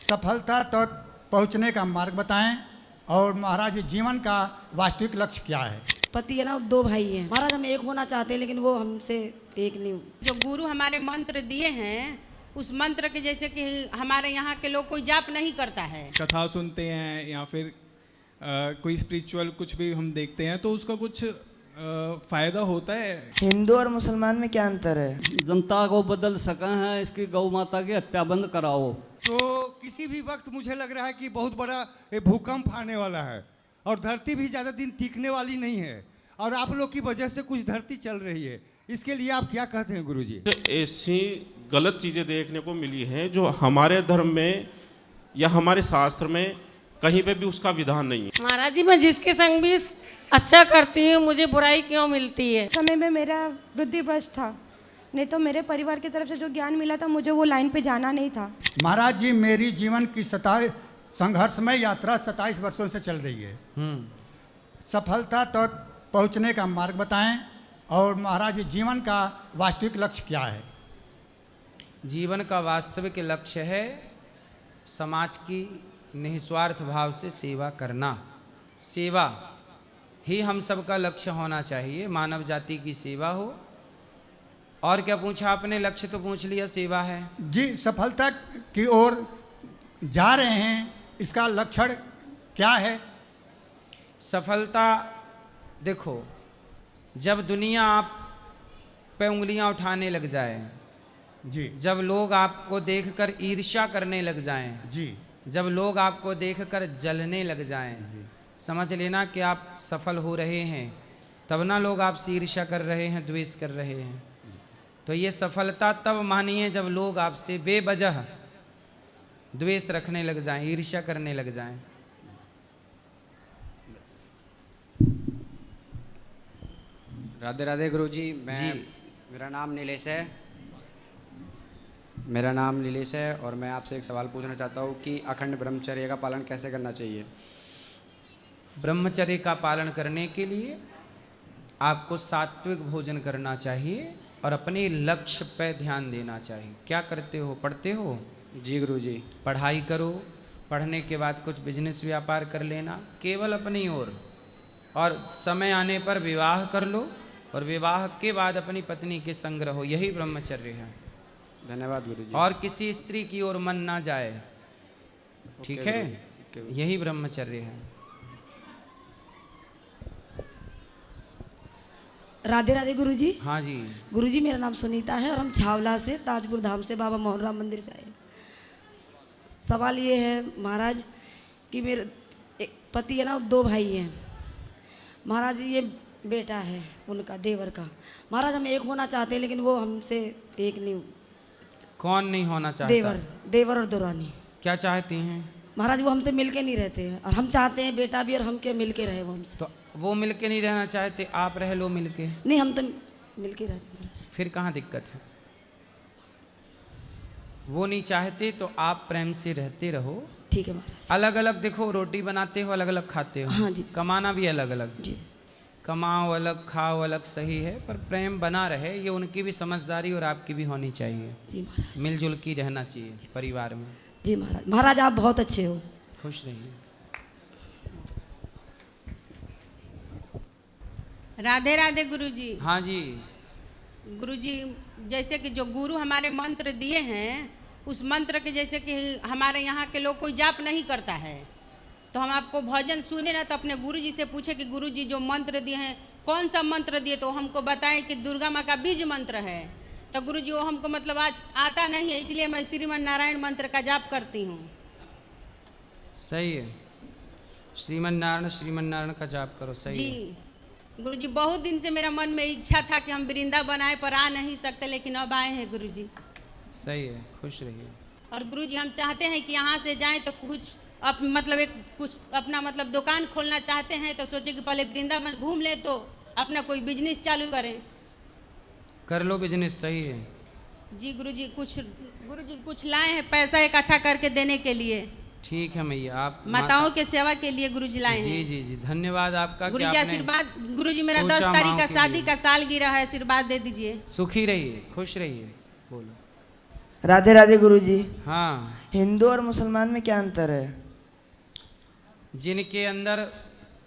सफलता तक पहुंचने का मार्ग बताएं और महाराज जीवन का वास्तविक लक्ष्य क्या है। पति है ना, 2 भाई हैं महाराज। हम एक होना चाहते हैं लेकिन वो हमसे एक नहीं। जो गुरु हमारे मंत्र दिए हैं उस मंत्र के जैसे कि हमारे यहाँ के लोग कोई जाप नहीं करता है। कथा सुनते हैं या फिर कोई स्पिरिचुअल कुछ भी हम देखते हैं तो उसका कुछ फायदा होता है। हिंदू और मुसलमान में क्या अंतर है? जनता को बदल सका है, इसकी गौ माता की हत्या बंद कराओ। तो किसी भी वक्त मुझे लग रहा है कि बहुत बड़ा भूकंप आने वाला है और धरती भी ज़्यादा दिन टिकने वाली नहीं है और आप लोग की वजह से कुछ धरती चल रही है। इसके लिए आप क्या कहते हैं गुरुजी? ऐसी गलत चीज़ें देखने को मिली हैं जो हमारे धर्म में या हमारे शास्त्र में कहीं पे भी उसका विधान नहीं है। महाराज जी, मैं जिसके संग भी अच्छा करती हूँ मुझे बुराई क्यों मिलती है? समय में मेरा बुद्धि भ्रष्ट था, नहीं तो मेरे परिवार की तरफ से जो ज्ञान मिला था मुझे वो लाइन पे जाना नहीं था। महाराज जी, मेरी जीवन की संघर्षमय यात्रा 27 वर्षों से चल रही है। सफलता तक पहुंचने का मार्ग बताएं और महाराज जी जीवन का वास्तविक लक्ष्य क्या है। जीवन का वास्तविक लक्ष्य है समाज की निस्वार्थ भाव से सेवा करना। सेवा ही हम सबका लक्ष्य होना चाहिए, मानव जाति की सेवा हो। और क्या पूछा आपने? लक्ष्य तो पूछ लिया, सेवा है जी। सफलता की ओर जा रहे हैं, इसका लक्षण क्या है? सफलता देखो, जब दुनिया आप पे उंगलियां उठाने लग जाए जी, जब लोग आपको देखकर ईर्ष्या करने लग जाएं जी, जब लोग आपको देखकर जलने लग जाएं, समझ लेना कि आप सफल हो रहे हैं। तब ना लोग आपसे ईर्ष्या कर रहे हैं, द्वेष कर रहे हैं। तो ये सफलता तब मानिए जब लोग आपसे बेवजह द्वेष रखने लग जाएं, ईर्ष्या करने लग जाएं। राधे राधे गुरुजी। मेरा नाम नीलेश है। और मैं आपसे एक सवाल पूछना चाहता हूँ कि अखंड ब्रह्मचर्य का पालन कैसे करना चाहिए? ब्रह्मचर्य का पालन करने के लिए आपको सात्विक भोजन करना चाहिए और अपने लक्ष्य पर ध्यान देना चाहिए। क्या करते हो? पढ़ते हो? जी गुरुजी। पढ़ाई करो, पढ़ने के बाद कुछ बिजनेस व्यापार कर लेना केवल अपनी ओर, और समय आने पर विवाह कर लो और विवाह के बाद अपनी पत्नी के संग रहो। यही ब्रह्मचर्य है। धन्यवाद गुरुजी। और किसी स्त्री की ओर मन ना जाए, ठीक है? यही ब्रह्मचर्य है। राधे राधे गुरुजी। हाँ जी गुरुजी, मेरा नाम सुनीता है और हम छावला से, ताजपुर धाम से, बाबा मोहन राम मंदिर से आए। सवाल ये है महाराज कि मेरे पति है ना, 2 भाई हैं महाराज। ये बेटा है उनका, देवर का। महाराज हम एक होना चाहते हैं लेकिन वो हमसे एक नहीं। कौन नहीं होना चाहता? देवर और दुरानी। क्या चाहती हैं? महाराज वो हमसे मिलके नहीं रहते हैं और हम चाहते हैं बेटा भी और हम के मिलके रहे वो हमसे। तो वो मिलके नहीं रहना चाहते, आप रह लो मिलके। नहीं, हम तो मिलके रहते महाराज। फिर कहाँ दिक्कत है? वो नहीं चाहते तो आप प्रेम से रहते रहो। ठीक है महाराज। अलग अलग देखो, रोटी बनाते हो, अलग अलग खाते हो। हाँ जी। कमाना भी अलग अलग जी। कमाओ अलग, खाओ अलग, सही है, पर प्रेम बना रहे। ये उनकी भी समझदारी और आपकी भी होनी चाहिए। जी महाराज। मिलजुल की रहना चाहिए परिवार में। जी महाराज। महाराज आप बहुत अच्छे हो। खुश रहिए। राधे राधे गुरुजी। हाँ जी गुरुजी, जैसे कि जो गुरु हमारे मंत्र दिए हैं उस मंत्र के जैसे कि हमारे यहाँ के लोग कोई जाप नहीं करता है, तो हम आपको भजन सुने ना तो अपने गुरुजी से पूछे कि गुरुजी जो मंत्र दिए हैं कौन सा मंत्र दिए, तो हमको बताएं कि दुर्गा माँ का बीज मंत्र है। तो गुरुजी वो हमको मतलब आज आता नहीं है, इसलिए मैं श्रीमन नारायण मंत्र का जाप करती हूँ। सही है, श्रीमन नारायण का जाप करो। सही जी है। गुरुजी, बहुत दिन से मेरा मन में इच्छा था कि हम वृंदावन आए पर आ नहीं सकते, लेकिन अब आए हैं गुरुजी। सही है, खुश रहिए। और गुरुजी हम चाहते हैं कि यहाँ से जाएं तो कुछ कुछ अपना मतलब दुकान खोलना चाहते हैं, तो सोचे कि पहले वृंदावन घूम ले तो अपना कोई बिजनेस चालू करें। कर लो बिजनेस। सही है जी गुरुजी, कुछ लाए हैं पैसा इकट्ठा करके देने के लिए। ठीक है मैया, आप माताओं के सेवा के लिए गुरुजी लाए हैं। जी जी जी, धन्यवाद आपका। गुरुजी आशीर्वाद। गुरुजी मेरा 10 तारीख का शादी का सालगिरह है, आशीर्वाद दे दीजिए। सुखी रहिए, खुश रहिए। बोलो। राधे राधे गुरुजी। हाँ। हिंदू और मुसलमान में क्या अंतर है? जिनके अंदर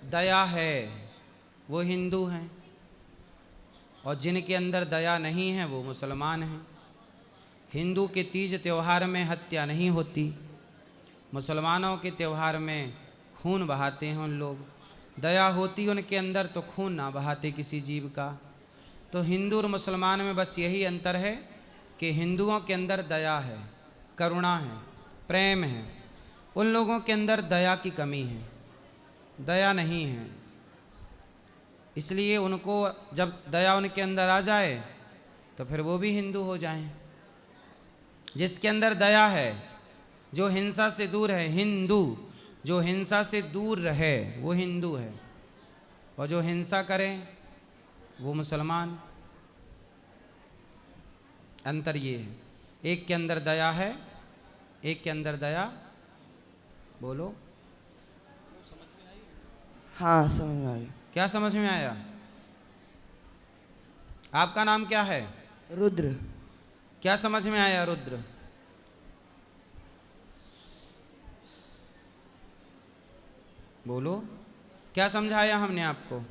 दया है वो हिंदू हैं, और जिनके अंदर दया नहीं है वो मुसलमान हैं। हिंदू के तीज त्यौहार में हत्या नहीं होती, मुसलमानों के त्यौहार में खून बहाते हैं उन लोग। दया होती उनके अंदर तो खून ना बहाते किसी जीव का। तो हिंदू और मुसलमान में बस यही अंतर है कि हिंदुओं के अंदर दया है, करुणा है, प्रेम है। उन लोगों के अंदर दया की कमी है, दया नहीं है। इसलिए उनको जब दया उनके अंदर आ जाए तो फिर वो भी हिंदू हो जाएं। जिसके अंदर दया है, जो हिंसा से दूर है, हिंदू जो हिंसा से दूर रहे वो हिंदू है, और जो हिंसा करे वो मुसलमान। अंतर ये है, एक के अंदर दया है, एक के अंदर दया। बोलो। हाँ समझ में आ गया। क्या समझ में आया? आपका नाम क्या है? रुद्र। क्या समझ में आया रुद्र? बोलो, क्या समझाया हमने आपको?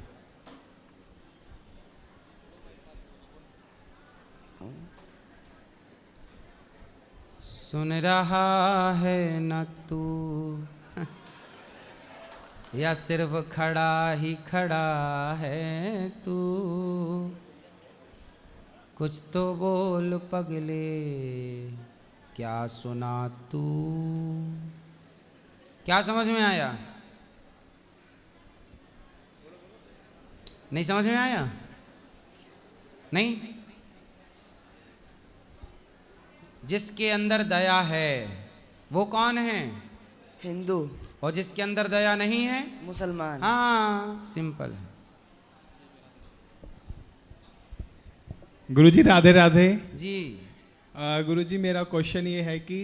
सुन रहा है न तू या सिर्फ खड़ा ही खड़ा है तू, कुछ तो बोल पगले क्या सुना तू। क्या समझ में आया? नहीं समझ में आया? नहीं? जिसके अंदर दया है वो कौन है? हिंदू। और जिसके अंदर दया नहीं है? मुसलमान। हाँ, सिंपल है। गुरुजी राधे राधे जी। गुरुजी मेरा क्वेश्चन ये है कि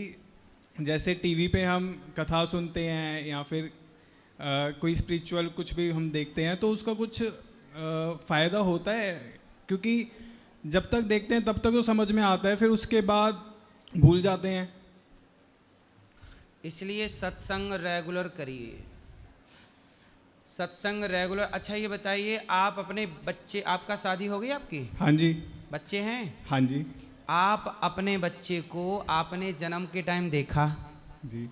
जैसे टीवी पे हम कथा सुनते हैं या फिर कोई स्पिरिचुअल कुछ भी हम देखते हैं तो उसका कुछ फ़ायदा होता है? क्योंकि जब तक देखते हैं तब तक तो समझ में आता है, फिर उसके बाद भूल जाते हैं। इसलिए सत्संग रेगुलर करिए, सत्संग रेगुलर। अच्छा ये बताइए, आप अपने बच्चे, आपका शादी हो गई आपकी? हाँ जी। बच्चे हैं? हाँ जी। आप अपने बच्चे को आपने जन्म के टाइम देखा जी,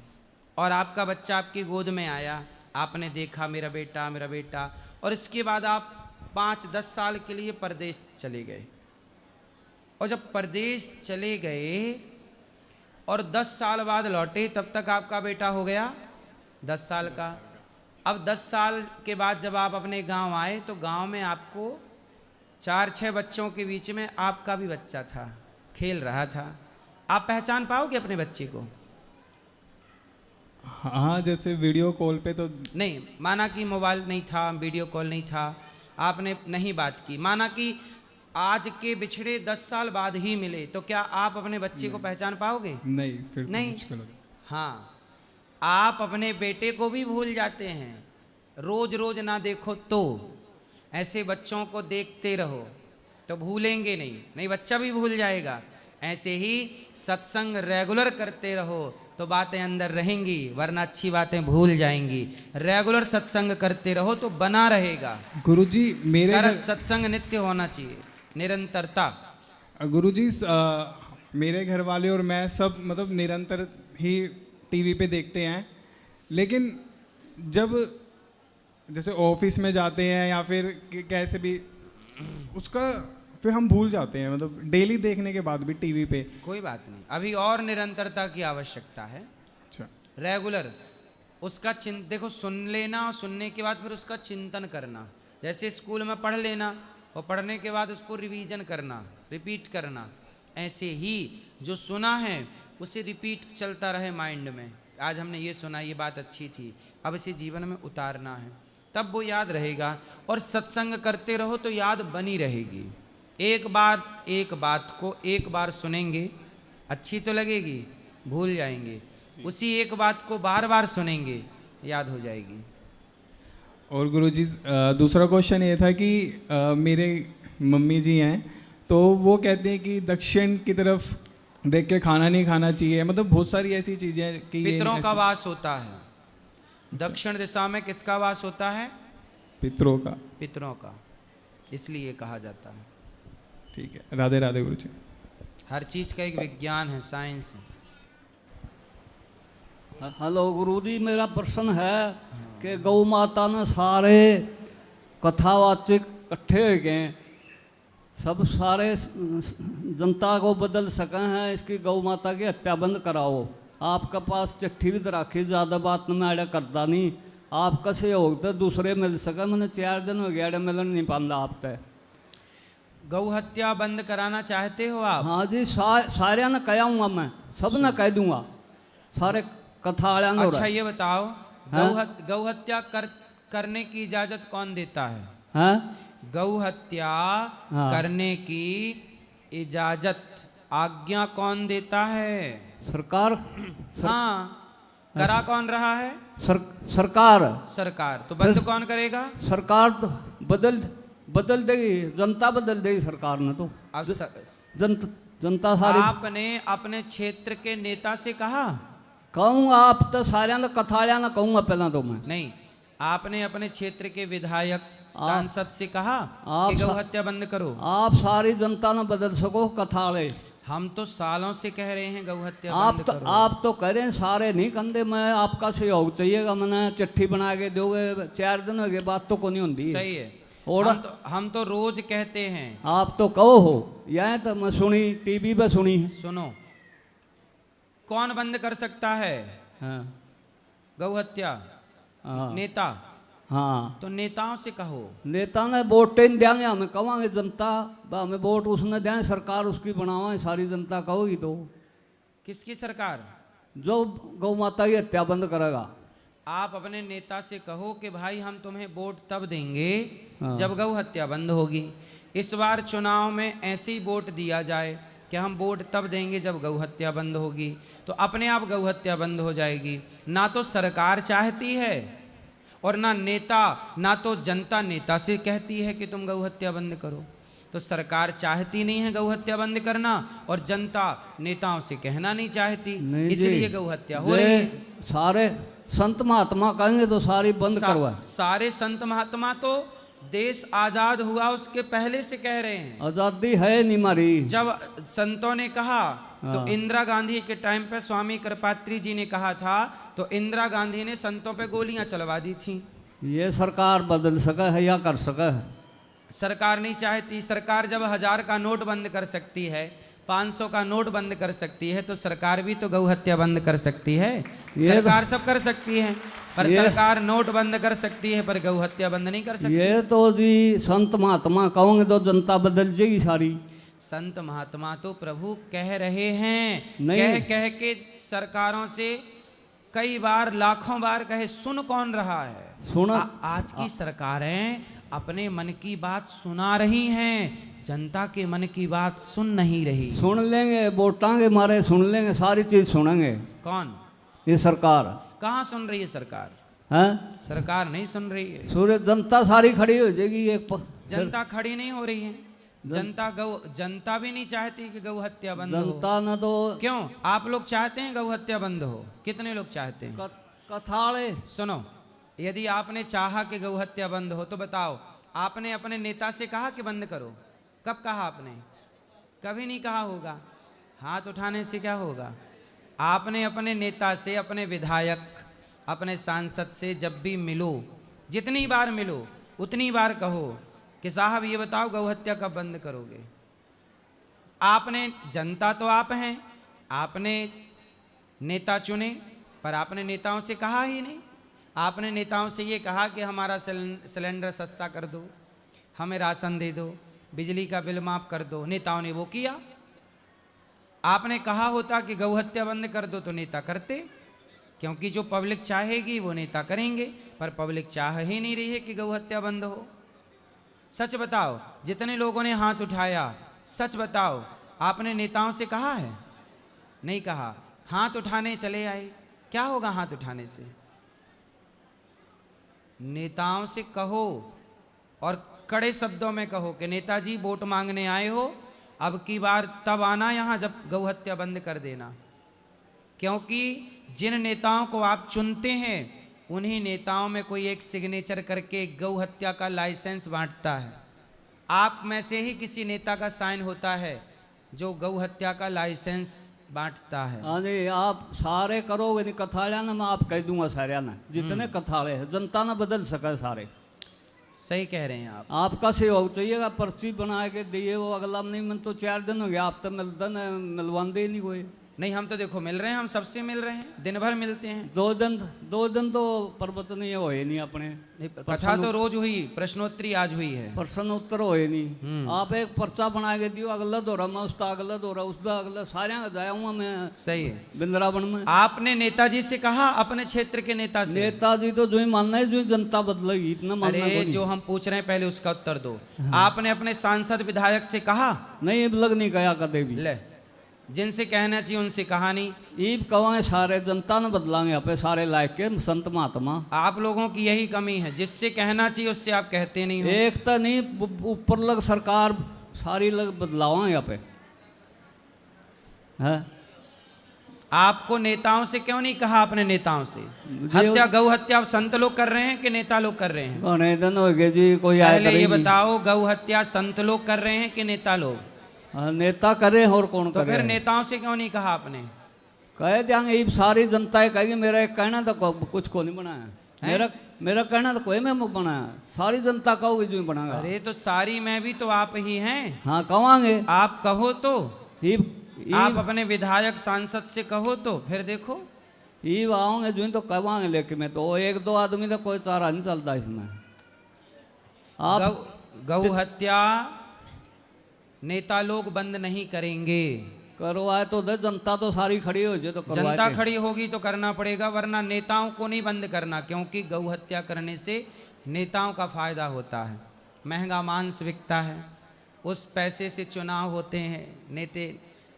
और आपका बच्चा आपकी गोद में आया, आपने देखा मेरा बेटा मेरा बेटा, और इसके बाद आप 5-10 साल के लिए परदेश चले गए। और जब परदेश चले गए और 10 साल बाद लौटे, तब तक आपका बेटा हो गया 10 साल का। अब 10 साल के बाद जब आप अपने गांव आए तो गांव में आपको 4-6 बच्चों के बीच में आपका भी बच्चा था, खेल रहा था। आप पहचान पाओगे अपने बच्चे को? हाँ, जैसे वीडियो कॉल पे तो नहीं, माना कि मोबाइल नहीं था, वीडियो कॉल नहीं था, आपने नहीं बात की, माना कि आज के बिछड़े 10 साल बाद ही मिले, तो क्या आप अपने बच्चे को पहचान पाओगे? नहीं, फिर तो नहीं। मुश्किल होगा। हाँ, आप अपने बेटे को भी भूल जाते हैं, रोज रोज ना देखो तो। ऐसे बच्चों को देखते रहो तो भूलेंगे नहीं, नहीं बच्चा भी भूल जाएगा। ऐसे ही सत्संग रेगुलर करते रहो तो बातें अंदर रहेंगी, वरना अच्छी बातें भूल जाएंगी। रेगुलर सत्संग करते रहो तो बना रहेगा। गुरुजी मेरे सत्संग नित्य होना चाहिए, निरंतरता। गुरुजी मेरे घर वाले और मैं सब मतलब निरंतर ही टीवी पे देखते हैं, लेकिन जब जैसे ऑफिस में जाते हैं या फिर कैसे भी उसका फिर हम भूल जाते हैं, मतलब डेली देखने के बाद भी टीवी पे। कोई बात नहीं, अभी और निरंतरता की आवश्यकता है। अच्छा। रेगुलर उसका देखो, सुन लेना और सुनने के बाद फिर उसका चिंतन करना। जैसे स्कूल में पढ़ लेना और पढ़ने के बाद उसको रिवीजन करना, रिपीट करना, ऐसे ही जो सुना है उसे रिपीट चलता रहे माइंड में। आज हमने ये सुना, ये बात अच्छी थी, अब इसे जीवन में उतारना है, तब वो याद रहेगा। और सत्संग करते रहो तो याद बनी रहेगी। एक बात को एक बार सुनेंगे, अच्छी तो लगेगी, भूल जाएंगे। उसी एक बात को बार बार सुनेंगे, याद हो जाएगी। और गुरुजी दूसरा क्वेश्चन ये था कि मेरे मम्मी जी हैं तो वो कहते हैं कि दक्षिण की तरफ देख के खाना नहीं खाना चाहिए, मतलब बहुत सारी ऐसी चीज़ें हैं कि ये पितरों का ऐसी- वास होता है। दक्षिण दिशा में किसका वास होता है? पितरों का। पितरों का, इसलिए कहा जाता है। ठीक है, राधे राधे गुरु जी। हर चीज का एक विज्ञान है, साइंस है। हेलो गुरुजी, मेरा प्रश्न है कि गौ माता ने सारे कथावाचक इकट्ठे हो गए, सब सारे जनता को बदल सके हैं, इसकी गौ माता की हत्या बंद कराओ। आपके पास चिट्ठी भी तो राखी, ज़्यादा बात में अड़े करता नहीं, आपका सहयोग तो दूसरे मिल सके। मैंने 4 दिन हो गया अड़े मिलन नहीं पाता आप पे। गौ हत्या बंद कराना चाहते हो आप? हाँ जी, सारे ने कहा हूँ मैं, सब ने कह दूंगा, सारे कथा वाले ने। अच्छा ये बताओ, गौ हत्या करने की इजाजत कौन देता है? हाँ? गौ हत्या हाँ। करने की इजाजत, आज्ञा कौन देता है? सरकार। हाँ, करा कौन रहा है? सरकार। सरकार। तो बंद कौन करेगा? सरकार तो बदल देगी, जनता बदल देगी सरकार ने तो। अब जनता सारी। आपने अपने क्षेत्र के नेता से कहा? कहूँगा, आप तो सारे ने कथालिया ने कहूँगा पहला तो मैं। नहीं, आपने अपने क्षेत्र के विधायक सांसद से कहा कि गौ हत्या बंद करो? आप सारी जनता ने बदल सको कथाले। हम तो सालों से कह रहे हैं गौ हत्या बंद करो। आप तो कह रहे हैं, सारे नहीं कंधे, मैं आपका सहयोग चाहिएगा, मैंने चिट्ठी बना के दोगे, 4 दिन हो गए, बात तो को नहीं होती। सही है। और हम तो रोज कहते हैं। आप तो कहो हो, यह तो मैं सुनी, टीवी पे सुनी है। सुनो, कौन बंद कर सकता है? हाँ। गौ हत्या? हाँ। नेता। हाँ, तो नेताओं से कहो। नेता ने वोट देंगे, हमें कहेंगे जनता हमें वोट उसने दें, सरकार उसकी बनावा, सारी जनता कहोगी तो। किसकी सरकार? जो गौ माता की हत्या बंद करेगा। आप अपने नेता से कहो कि भाई हम तुम्हें वोट तब देंगे हाँ। जब गौ हत्या बंद होगी। इस बार चुनाव में ऐसे ही वोट दिया जाए कि हम वोट तब देंगे जब गौ हत्या बंद होगी, तो अपने आप गौ हत्या बंद हो जाएगी। ना तो सरकार चाहती है और ना नेता, ना तो जनता नेता से कहती है कि तुम गौ हत्या बंद करो। तो सरकार चाहती नहीं है गौ हत्या बंद करना और जनता नेताओं से कहना नहीं चाहती, इसलिए गौ हत्या हो रही है। सारे संत महात्मा कहेंगे तो सारी बंद करवा। सारे संत महात्मा तो देश आजाद हुआ उसके पहले से कह रहे हैं। आजादी है नहीं मारी। जब संतों ने कहा तो इंदिरा गांधी के टाइम पे स्वामी कृपात्री जी ने कहा था, तो इंदिरा गांधी ने संतों पे गोलियां चलवा दी थी। ये सरकार बदल सके है या कर सके है? सरकार नहीं चाहती। सरकार जब 1000 का नोट बंद कर सकती है, 500 का नोट बंद कर सकती है, तो सरकार भी तो गौ हत्या बंद कर सकती है। सरकार सब कर सकती है, पर सरकार नोट बंद कर सकती है पर गौ हत्या बंद नहीं कर सकती। ये तो जी संत महात्मा कहोगे तो जनता बदल जाएगी सारी। संत महात्मा तो प्रभु कह रहे हैं, नहीं। कह के सरकारों से कई बार, लाखों बार कहे, सुन कौन रहा है? सुना। आज की सरकारें अपने मन की बात सुना रही हैं, जनता के मन की बात सुन नहीं रही। सुन लेंगे, वोटां के मारे सुन लेंगे, सारी चीज सुनेंगे। कौन? ये सरकार। कहाँ सुन रही है सरकार? हैं? सरकार नहीं सुन रही है। सूर्य जनता सारी खड़ी हो जाएगी। जनता खड़ी नहीं हो रही है। जनता भी नहीं चाहती कि गौ हत्या बंद हो। जनता न तो क्यों? आप लोग चाहते हैं गौ हत्या बंद हो? कितने लोग चाहते हैं? कथाड़े। सुनो, यदि आपने चाहा कि गौ हत्या बंद हो तो बताओ, आपने अपने नेता से कहा कि बंद करो? कब कहा आपने? कभी नहीं कहा होगा। हाथ उठाने से क्या होगा? आपने अपने नेता से, अपने विधायक, अपने सांसद से जब भी मिलो, जितनी बार मिलो उतनी बार कहो कि साहब ये बताओ गौ हत्या कब बंद करोगे? आपने, जनता तो आप हैं, आपने नेता चुने, पर आपने नेताओं से कहा ही नहीं। आपने नेताओं से ये कहा कि हमारा सिलेंडर सस्ता कर दो, हमें राशन दे दो, बिजली का बिल माफ कर दो। नेताओं ने वो किया। आपने कहा होता कि गौ हत्या बंद कर दो तो नेता करते, क्योंकि जो पब्लिक चाहेगी वो नेता करेंगे, पर पब्लिक चाह ही नहीं रही है कि गौ हत्या बंद हो। सच बताओ, जितने लोगों ने हाथ उठाया, सच बताओ, आपने नेताओं से कहा है? नहीं कहा। हाथ उठाने चले आए, क्या होगा हाथ उठाने से? नेताओं से कहो और कड़े शब्दों में कहो कि नेताजी वोट मांगने आए हो, अब की बार तब आना यहाँ जब गौ हत्या बंद कर देना, क्योंकि जिन नेताओं को आप चुनते हैं उन्हीं नेताओं में कोई एक सिग्नेचर करके गौ हत्या का लाइसेंस बांटता है। आप में से ही किसी नेता का साइन होता है जो गौ हत्या का लाइसेंस बांटता है। हाँ जी, आप सारे करोगे नहीं कथाड़िया ना, मैं आप कह दूंगा सारे ना, जितने कथाड़े हैं जनता ना बदल सके सारे। सही कह रहे हैं आप। आपका सहयोग चाहिएगा, पर्ची बना के दिए वो अगला नहीं, मन तो 4 दिन हो गया आप तो मिलता न मिलवाते ही नहीं कोई। नहीं, हम तो देखो मिल रहे हैं, हम सबसे मिल रहे हैं, दिन भर मिलते हैं। 2 दिन तो पर्वत नहीं होए नहीं अपने, कथा तो रोज हुई, प्रश्नोत्तरी आज हुई है, प्रश्न उत्तर होए नहीं। आप एक पर्चा बना के दियो, अगला दौरा मैं उसका अगला दौरा उसका अगला, सारे जाया हूँ मैं। सही है। वृंदावन में आपने नेताजी से कहा, अपने क्षेत्र के नेता से? नेताजी तो जो ही मानना है, जो ही जनता बदलेगी इतना मानना। अरे जो हम पूछ रहे हैं पहले उसका उत्तर दो। आपने अपने सांसद विधायक से कहा? नहीं, लग नहीं गया कदे भी। ले, जिनसे कहना चाहिए उनसे कहा नहीं। ईब कवाएं सारे जनता ने बदलांगे यहाँ पे सारे लायक के संत महात्मा। आप लोगों की यही कमी है, जिससे कहना चाहिए उससे आप कहते नहीं हो। एक तो नहीं, ऊपर लग सरकार सारी लग बदलावा यहाँ पे है। आपको नेताओं से क्यों नहीं कहा? अपने नेताओं से हत्या, गौ हत्या आप संत लोग कर रहे हैं कि नेता लोग कर रहे हैं? कौन दिन हो गए जी, कोई पहले ये बताओ, गौ हत्या संत लोग कर रहे हैं कि नेता लोग? नेता करे और कौन तो करे? फिर नेताओं से क्यों नहीं कहा आपने? कह देंगे ये सारी जनता कहेगी मेरा एक कहना तो कुछ को नहीं बनाया, मेरा कहना तो कोई मैं बनाया, सारी जनता कहोगी जो बनाया। अरे तो सारी में भी तो आप ही हैं। हाँ कहेंगे, आप कहो तो आप अपने विधायक सांसद से कहो तो फिर देखो ये आओगे जो तो कहेंगे, लेकिन मैं तो 1-2 आदमी तो कोई चारा नहीं चलता इसमें। आप गौ हत्या नेता लोग बंद नहीं करेंगे। करवाए तो दे, जनता तो सारी खड़ी हो जाए तो जनता खड़ी होगी तो करना पड़ेगा, वरना नेताओं को नहीं बंद करना, क्योंकि गौ हत्या करने से नेताओं का फायदा होता है, महंगा मांस बिकता है, उस पैसे से चुनाव होते हैं,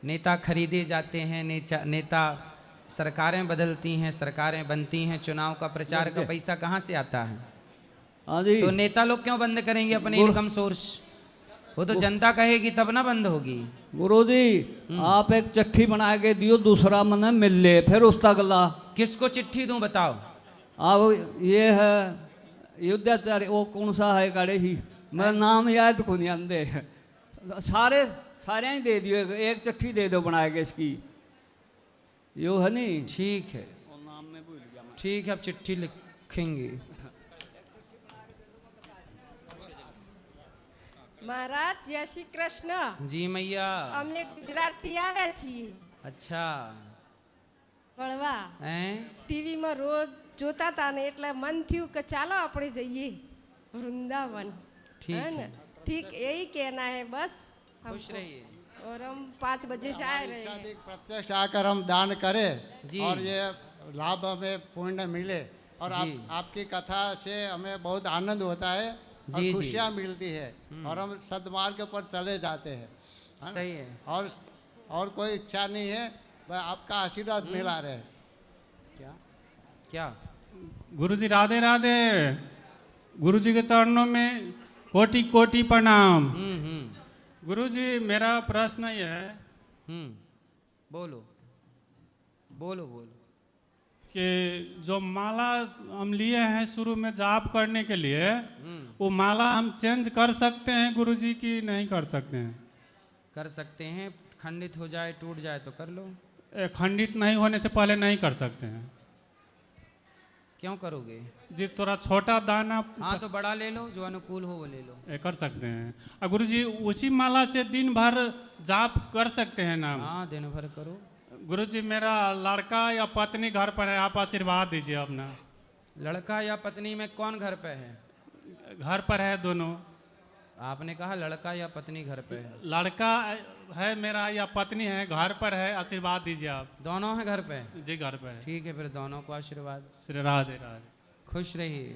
नेता खरीदे जाते हैं, नेता सरकारें बदलती हैं, सरकारें बनती हैं, चुनाव का प्रचार का पैसा कहाँ से आता है? तो नेता लोग क्यों बंद करेंगे अपने इनकम सोर्स? वो तो जनता कहेगी तब ना बंद होगी। गुरुजी आप एक चिट्ठी बना के दियो, दूसरा मन मिल ले, फिर उसका अगला। किसको चिट्ठी दूं बताओ? अब ये है युद्धाचार्य, वो कौन सा है गाड़ी ही, मेरा नाम याद को नहीं आंदे, सारे ही दे दियो, एक चिट्ठी दे दो बना के इसकी, यो है नहीं? ठीक है, नाम में भूल गया। ठीक है, अब चिट्ठी लिखेंगे। महाराज जय श्री कृष्ण। जी मैया, अમને ગુજરાતી આવે છે। अच्छा બળવા ટીવી માં રોજ જોતા હતા ને એટલે મન થયું કે ચાલો આપણે જઈએ वृंदावन। ठीक है, ठीक यही कहना है बस। खुश रहिए। और हम 5 बजे जा रहे हैं। प्रत्यक्ष आकर हम दान करें और ये लाभ हमें पुण्य मिले, और आपकी कथा से हमें बहुत आनंद होता है और खुशियाँ मिलती है, और हम सद्मार्ग पर चले जाते हैं। सही है। और कोई इच्छा नहीं है, बस आपका आशीर्वाद मिला रहे। क्या गुरुजी राधे राधे। गुरुजी के चरणों में कोटि कोटि प्रणाम। गुरुजी मेरा प्रश्न ये है, बोलो बोलो बोलो, कि जो माला हम लिए हैं शुरू में जाप करने के लिए, वो माला हम चेंज कर सकते हैं गुरुजी की नहीं कर सकते हैं? कर सकते हैं, खंडित हो जाए टूट जाए तो कर लो। खंडित नहीं होने से पहले नहीं कर सकते हैं? क्यों करोगे जी? थोड़ा छोटा दाना। हाँ तो बड़ा ले लो, जो अनुकूल हो वो ले लो। कर सकते हैं। गुरुजी उसी माला से दिन भर जाप कर सकते हैं ना? हाँ दिन भर करो। गुरुजी मेरा लड़का या पत्नी घर पर है, आप आशीर्वाद दीजिए अपना। लड़का या पत्नी में कौन घर पे है? घर पर है दोनों। आपने कहा लड़का या पत्नी घर पे है। लड़का है मेरा या पत्नी है, घर पर है, आशीर्वाद दीजिए आप। दोनों है घर पे? जी घर पे है। ठीक है, फिर दोनों को आशीर्वाद। श्री राधे राधे। खुश रहिए।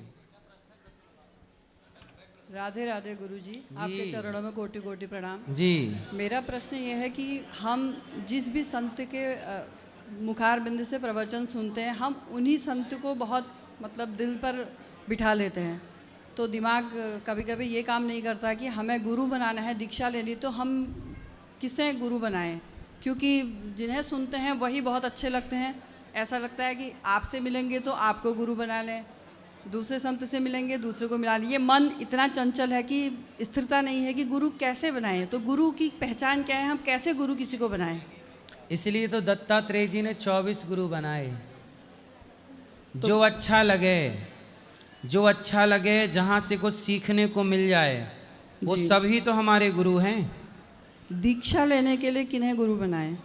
राधे राधे गुरुजी, आपके चरणों में कोटि कोटि प्रणाम जी। मेरा प्रश्न यह है कि हम जिस भी संत के मुखार बिंद से प्रवचन सुनते हैं, हम उन्हीं संत को बहुत मतलब दिल पर बिठा लेते हैं, तो दिमाग कभी कभी ये काम नहीं करता कि हमें गुरु बनाना है, दीक्षा लेनी, तो हम किसे गुरु बनाएं, क्योंकि जिन्हें सुनते हैं वही बहुत अच्छे लगते हैं। ऐसा लगता है कि आपसे मिलेंगे तो आपको गुरु बना लें, दूसरे संत से मिलेंगे दूसरे को मिला लें। ये मन इतना चंचल है कि स्थिरता नहीं है कि गुरु कैसे बनाएं। तो गुरु की पहचान क्या है, हम कैसे गुरु किसी को बनाएं? इसलिए तो दत्तात्रेय जी ने 24 गुरु बनाए। जो अच्छा लगे, जो अच्छा लगे, जहाँ से कुछ सीखने को मिल जाए, वो सभी तो हमारे गुरु हैं। दीक्षा लेने के लिए किन्हें गुरु बनाएं?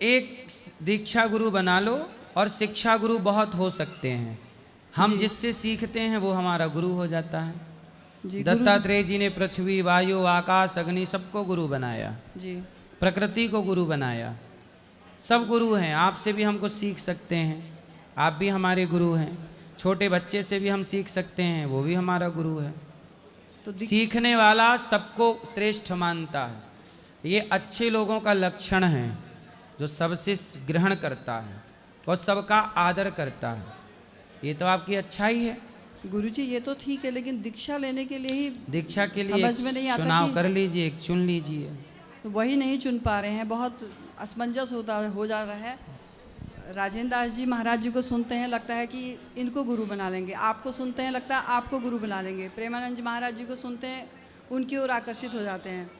एक दीक्षा गुरु बना लो और शिक्षा गुरु बहुत हो सकते हैं। हम जिससे सीखते हैं वो हमारा गुरु हो जाता है। दत्तात्रेय जी ने पृथ्वी, वायु, आकाश, अग्नि सबको गुरु बनाया जी, प्रकृति को गुरु बनाया। सब गुरु हैं। आपसे भी हम कुछ सीख सकते हैं, आप भी हमारे गुरु हैं। छोटे बच्चे से भी हम सीख सकते हैं, वो भी हमारा गुरु है। तो सीखने वाला सबको श्रेष्ठ मानता है। ये अच्छे लोगों का लक्षण है, जो सबसे ग्रहण करता है और सबका आदर करता है। ये तो आपकी अच्छाई है। गुरुजी ये तो ठीक है, लेकिन दीक्षा लेने के लिए ही दीक्षा के लिए समझ में नहीं आता चुनाव कर लीजिए, एक चुन लीजिए। तो वही नहीं चुन पा रहे हैं, बहुत असमंजस हो जा रहा है। राजेंद्र दास जी महाराज जी को सुनते हैं, लगता है कि इनको गुरु बना लेंगे। आपको सुनते हैं, लगता है आपको गुरु बना लेंगे। प्रेमानंद जी महाराज जी को सुनते हैं, उनकी ओर आकर्षित हो जाते हैं।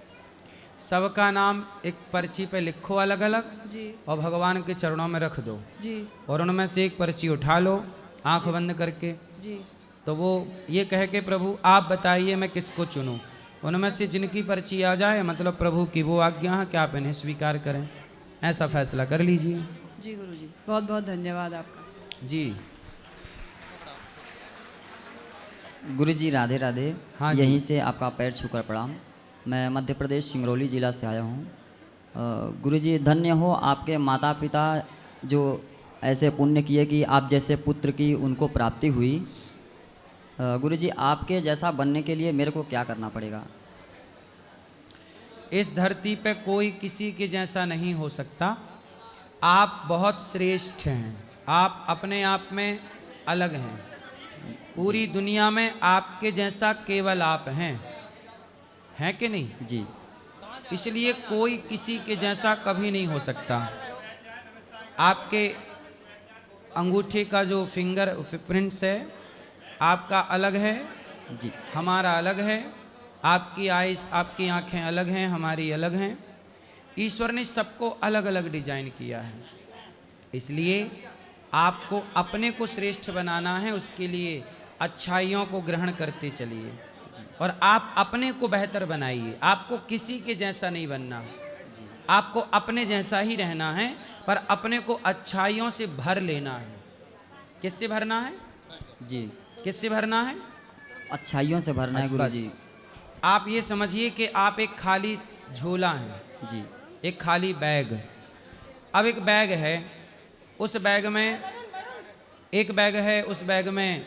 सबका नाम एक पर्ची पे लिखो अलग अलग जी, और भगवान के चरणों में रख दो जी, और उनमें से एक पर्ची उठा लो आंख बंद करके जी। तो वो ये कह के प्रभु आप बताइए मैं किसको चुनूं। उनमें से जिनकी पर्ची आ जाए, मतलब प्रभु की वो आज्ञा है कि आप इन्हें स्वीकार करें। ऐसा फैसला कर लीजिए। जी गुरुजी, बहुत बहुत धन्यवाद आपका। जी गुरुजी राधे राधे। हाँ जी। यहीं से आपका पैर छूकर प्रणाम। मैं मध्य प्रदेश सिंगरौली ज़िला से आया हूँ। गुरुजी धन्य हो आपके माता पिता जो ऐसे पुण्य किए कि आप जैसे पुत्र की उनको प्राप्ति हुई। गुरुजी आपके जैसा बनने के लिए मेरे को क्या करना पड़ेगा? इस धरती पे कोई किसी के जैसा नहीं हो सकता। आप बहुत श्रेष्ठ हैं, आप अपने आप में अलग हैं। पूरी दुनिया में आपके जैसा केवल आप हैं कि नहीं? जी। इसलिए कोई किसी के जैसा कभी नहीं हो सकता। आपके अंगूठे का जो फिंगर प्रिंट्स है आपका अलग है जी, हमारा अलग है। आपकी आइस, आपकी आंखें अलग हैं, हमारी अलग हैं। ईश्वर ने सबको अलग अलग डिजाइन किया है। इसलिए आपको अपने को श्रेष्ठ बनाना है, उसके लिए अच्छाइयों को ग्रहण करते चलिए और आप अपने को बेहतर बनाइए। आपको किसी के जैसा नहीं बनना, आपको अपने जैसा ही रहना है, पर अपने को अच्छाइयों से भर लेना है। किससे भरना है जी? किससे भरना है? अच्छाइयों से भरना है गुरुजी। आप ये समझिए कि आप एक खाली झोला हैं जी, एक खाली बैग। अब एक बैग है, उस बैग में एक बैग है, उस बैग में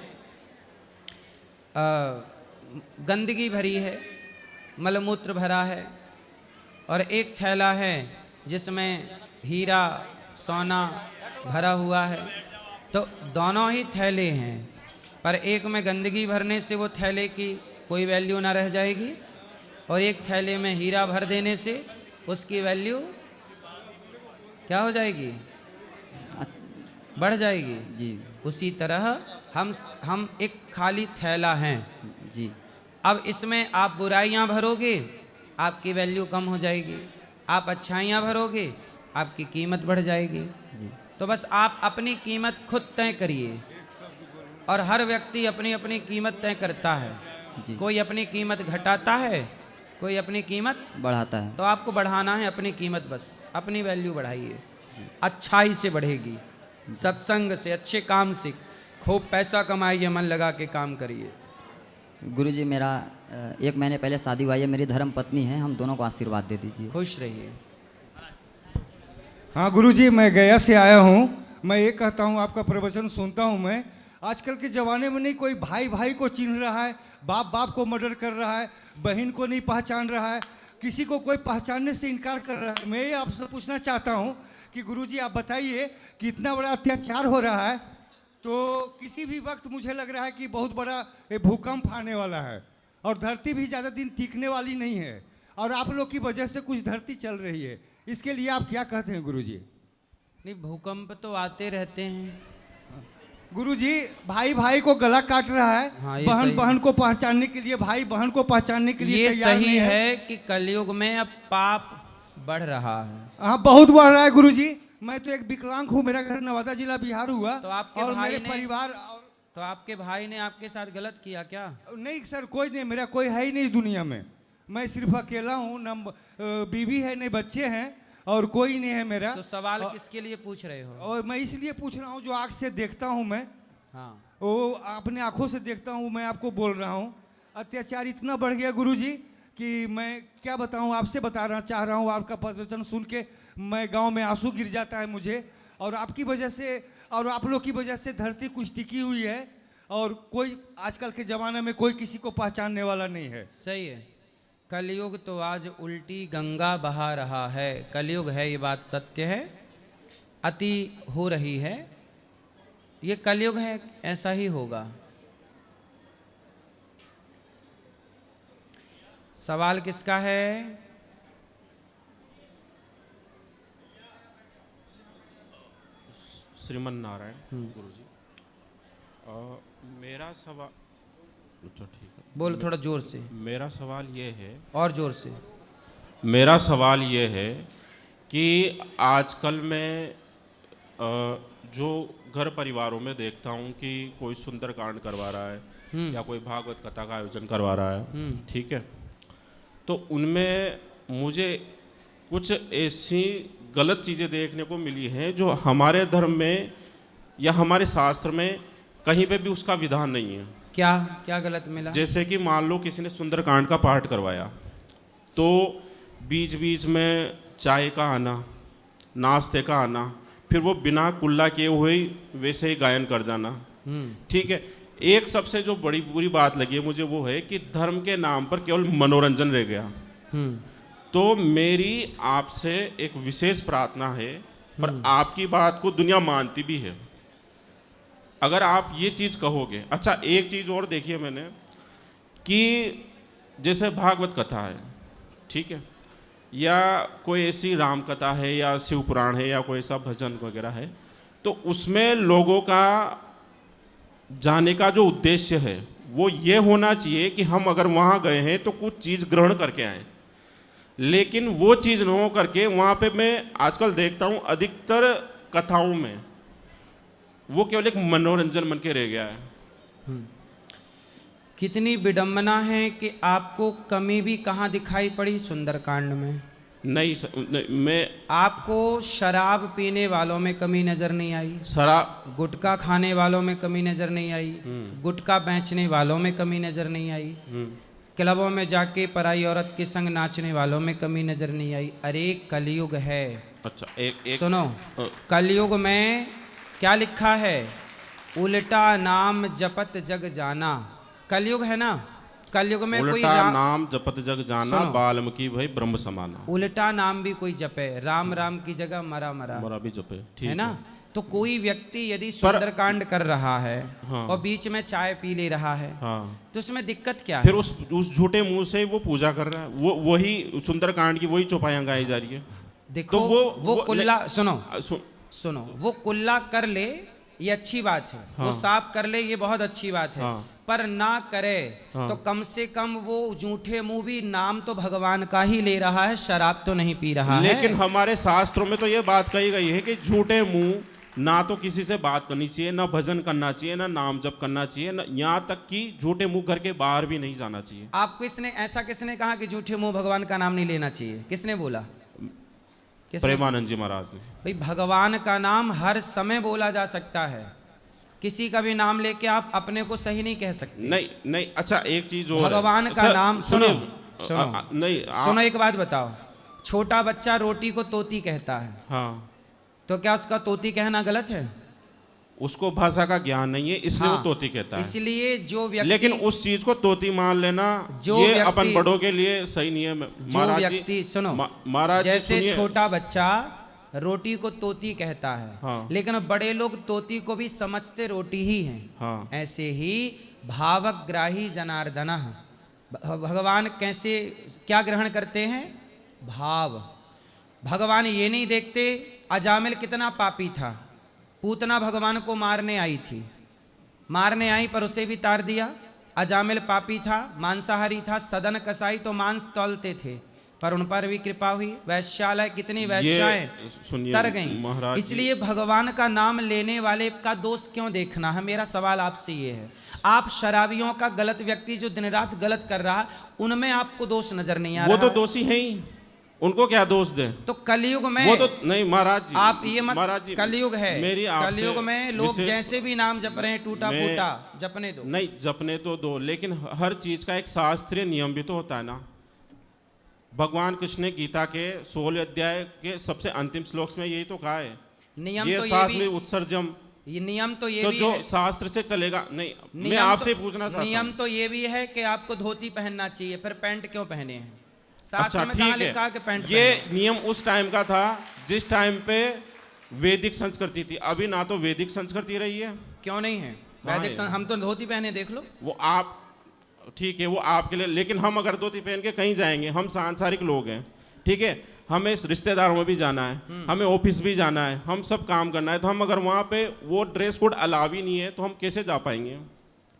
गंदगी भरी है, मलमूत्र भरा है, और एक थैला है जिसमें हीरा सोना भरा हुआ है। तो दोनों ही थैले हैं, पर एक में गंदगी भरने से वो थैले की कोई वैल्यू ना रह जाएगी, और एक थैले में हीरा भर देने से उसकी वैल्यू क्या हो जाएगी? बढ़ जाएगी जी। उसी तरह हम एक खाली थैला हैं जी। अब इसमें आप बुराइयां भरोगे, आपकी वैल्यू कम हो जाएगी। आप अच्छाइयां भरोगे, आपकी कीमत बढ़ जाएगी जी। तो बस आप अपनी कीमत खुद तय करिए, और हर व्यक्ति अपनी अपनी कीमत तय करता है जी। कोई अपनी कीमत घटाता है, कोई अपनी कीमत बढ़ाता है। तो आपको बढ़ाना है अपनी कीमत, बस अपनी वैल्यू बढ़ाइए। अच्छाई से बढ़ेगी, सत्संग से, अच्छे काम से। खूब पैसा कमाइए, मन लगा के काम करिए। गुरुजी मेरा 1 महीने पहले शादी हुई है, मेरी धर्म पत्नी है, हम दोनों को आशीर्वाद दे दीजिए। खुश रहिए। हाँ गुरुजी, मैं गया से आया हूँ। मैं ये कहता हूँ, आपका प्रवचन सुनता हूँ मैं। आजकल के ज़माने में नहीं कोई भाई भाई को चिन्ह रहा है, बाप बाप को मर्डर कर रहा है, बहन को नहीं पहचान रहा है, किसी को कोई पहचानने से इनकार कर रहा है। मैं ये आपसे पूछना चाहता हूँ कि गुरुजी आप बताइए कि इतना बड़ा अत्याचार हो रहा है, तो किसी भी वक्त मुझे लग रहा है कि बहुत बड़ा भूकंप आने वाला है, और धरती भी ज़्यादा दिन टिकने वाली नहीं है। और आप लोग की वजह से कुछ धरती चल रही है, इसके लिए आप क्या कहते हैं गुरुजी? नहीं, भूकंप तो आते रहते हैं गुरुजी। भाई भाई को गला काट रहा है, हाँ, ये बहन सही बहन को पहचानने के लिए, भाई बहन को पहचानने के लिए ये तैयार सही नहीं है कि कलयुग में अब पाप बढ़ रहा है। हाँ, बहुत बढ़ रहा है गुरुजी। मैं तो एक विकलांग हूँ, मेरा घर नवादा जिला बिहार हुआ, तो आपके और भाई मेरे ने परिवार तो आपके भाई ने आपके साथ गलत किया क्या? नहीं सर, कोई नहीं, मेरा कोई है ही नहीं दुनिया में। मैं सिर्फ अकेला हूँ, न बीवी है नहीं बच्चे हैं, और कोई नहीं है मेरा। तो सवाल किसके लिए पूछ रहे हो? और मैं इसलिए पूछ रहा हूँ, जो आँख से देखता हूँ मैं, हाँ, वो अपने आँखों से देखता हूँ, मैं आपको बोल रहा हूँ। अत्याचार इतना बढ़ गया गुरुजी कि मैं क्या बताऊँ, आपसे चाह रहा हूँ। आपका प्रवचन सुन के मैं गाँव में आंसू गिर जाता है मुझे, और आपकी वजह से और आप लोग की वजह से धरती कुछ टिकी हुई है, और कोई आजकल के ज़माने में कोई किसी को पहचानने वाला नहीं है। सही है। कलयुग तो आज उल्टी गंगा बहा रहा है। कलयुग है, ये बात सत्य है। अति हो रही है, ये कलयुग है, ऐसा ही होगा। सवाल किसका है? श्रीमन नारायण गुरुजी। मेरा सवाल, अच्छा ठीक है, बोल थोड़ा जोर से। मेरा सवाल ये है, और जोर से। मेरा सवाल ये है कि आजकल मैं जो घर परिवारों में देखता हूँ कि कोई सुंदरकांड करवा रहा है या कोई भागवत कथा का आयोजन करवा रहा है, ठीक है, तो उनमें मुझे कुछ ऐसी गलत चीज़ें देखने को मिली हैं जो हमारे धर्म में या हमारे शास्त्र में कहीं पे भी उसका विधान नहीं है। क्या क्या गलत मिला? जैसे कि मान लो किसी ने सुंदरकांड का पाठ करवाया, तो बीच बीच में चाय का आना, नाश्ते का आना, फिर वो बिना कुल्ला किए हुए वैसे ही गायन कर जाना, ठीक है। एक सबसे जो बड़ी बुरी बात लगी है मुझे वो है कि धर्म के नाम पर केवल मनोरंजन रह गया। तो मेरी आपसे एक विशेष प्रार्थना है, पर आपकी बात को दुनिया मानती भी है, अगर आप ये चीज़ कहोगे। अच्छा, एक चीज़ और देखिए मैंने कि जैसे भागवत कथा है, ठीक है, या कोई ऐसी राम कथा है या शिव पुराण है या कोई ऐसा भजन वगैरह है, तो उसमें लोगों का जाने का जो उद्देश्य है वो ये होना चाहिए कि हम अगर वहाँ गए हैं तो कुछ चीज़ ग्रहण करके आएँ, लेकिन वो चीज़ न हो करके वहाँ पे मैं आजकल देखता हूँ अधिकतर कथाओं में वो केवल एक मनोरंजन बन के रह गया है। कितनी विडंबना है कि आपको कमी भी कहाँ दिखाई पड़ी सुंदरकांड में? नहीं, मैं आपको शराब पीने वालों में कमी नजर नहीं आई, शराब गुटखा खाने वालों में कमी नजर नहीं आई, गुटखा बेचने वालों में कमी नजर नहीं आई, क्लबों में जाके पराई औरत के संग नाचने वालों में कमी नजर नहीं आई। अरे कलयुग है। अच्छा, एक सुनो, कलयुग में क्या लिखा है? उल्टा नाम जपत जग जाना। कलयुग है ना, कलयुग में कोई नाम जपत जग जाना, वाल्मीकि भाई ब्रह्म समाना। उल्टा नाम भी कोई जपे, राम राम की जगह मरा मरा मरा भी जपे, ठीक है ना। तो कोई व्यक्ति यदि सुंदरकांड कर रहा है हाँ, और बीच में चाय पी ले रहा है हाँ, तो उसमें दिक्कत क्या है? फिर उस झूठे मुंह से वो पूजा कर रहा है, वही सुंदरकांड की वही चौपाइयां गाई जा रही है। देखो, तो वो कुल्ला सुनो, वो कुल्ला कर ले ये अच्छी बात है, हाँ, वो साफ कर ले ये बहुत अच्छी बात है, हाँ, पर ना करे तो कम से कम वो झूठे मुंह भी नाम तो भगवान का ही ले रहा है, शराब तो नहीं पी रहा है। लेकिन हमारे शास्त्रों में तो ये बात कही गई है कि झूठे मुंह ना तो किसी से बात करनी चाहिए, ना भजन करना चाहिए, ना नाम जप करना चाहिए, ना यहाँ तक कि झूठे मुंह घर के बाहर भी नहीं जाना चाहिए। आपको किसने कहा कि झूठे मुंह भगवान का नाम नहीं लेना चाहिए? किसने बोला? प्रेमानंद जी महाराज ने। भाई भगवान का नाम हर समय बोला जा सकता है, किसी का भी नाम लेके आप अपने को सही नहीं कह सकते। नहीं, अच्छा एक चीज और, भगवान का नाम सुनो, नहीं सुनो, एक बात बताओ, छोटा बच्चा रोटी को तोती कहता है, हाँ, तो क्या उसका तोती कहना गलत है? उसको भाषा का ज्ञान नहीं है इसलिए हाँ, वो तोती कहता है। इसलिए जो व्यक्ति, लेकिन उस चीज को तोती मान लेना ये अपन बड़ों के लिए सही नहीं है। महाराज जी सुनो, महाराज जैसे छोटा बच्चा रोटी को तोती कहता है, हाँ, लेकिन बड़े लोग तोती को भी समझते रोटी ही है, हाँ, ऐसे ही भावग्राही जनार्दन भगवान कैसे क्या ग्रहण करते हैं? भाव। भगवान ये नहीं देखते अजामिल कितना पापी था, पूतना भगवान को मारने आई थी, मारने आई पर उसे भी तार दिया। अजामिल पापी था, मांसाहारी था, सदन कसाई तो मांस तौलते थे, पर उन पर भी कृपा हुई। वैश्यालय कितनी वैश्याएं तर गईं। इसलिए भगवान का नाम लेने वाले का दोष क्यों देखना है? मेरा सवाल आपसे ये है। आप शराबियों का, गलत व्यक्ति जो दिन रात गलत कर रहा, उनमें आपको दोष नजर नहीं आ रहा? वो तो दोषी है ही, उनको क्या दोष दे? तो कलयुग में वो तो नहीं महाराज जी, आप ये मत, महाराज जी, कलयुग है, मेरी कलयुग में लोग जैसे भी नाम जप रहे हैं टूटा फूटा, जपने दो। नहीं जपने तो दो, लेकिन हर चीज का एक शास्त्रीय नियम भी तो होता है ना। भगवान कृष्ण ने गीता के 16 अध्याय के सबसे अंतिम श्लोक में यही तो कहा है, नियम ये तो शास्त्र में उत्सर्जम। ये नियम तो ये तो भी जो है, शास्त्र से चलेगा नहीं। मैं तो, आपसे पूछना चाहता हूं, नियम तो ये भी है कि आपको धोती पहनना चाहिए, फिर पैंट क्यों पहने हैं? शास्त्र अच्छा में कहाँ ठीक लिखा कि है, पैंट ये पहने? नियम उस टाइम का था जिस टाइम पे वैदिक संस्कृति थी। अभी ना तो वैदिक संस्कृति रही है। क्यों नहीं है वैदिक? हम तो धोती पहने, देख लो। वो आप ठीक है, वो आपके लिए, लेकिन हम अगर धोती पहन के कहीं जाएंगे, हम सांसारिक लोग हैं, ठीक है, हमें रिश्तेदारों में भी जाना है, हमें ऑफिस भी जाना है, हम सब काम करना है, तो हम अगर वहाँ पे वो ड्रेस कोड अलाव ही नहीं है तो हम कैसे जा पाएंगे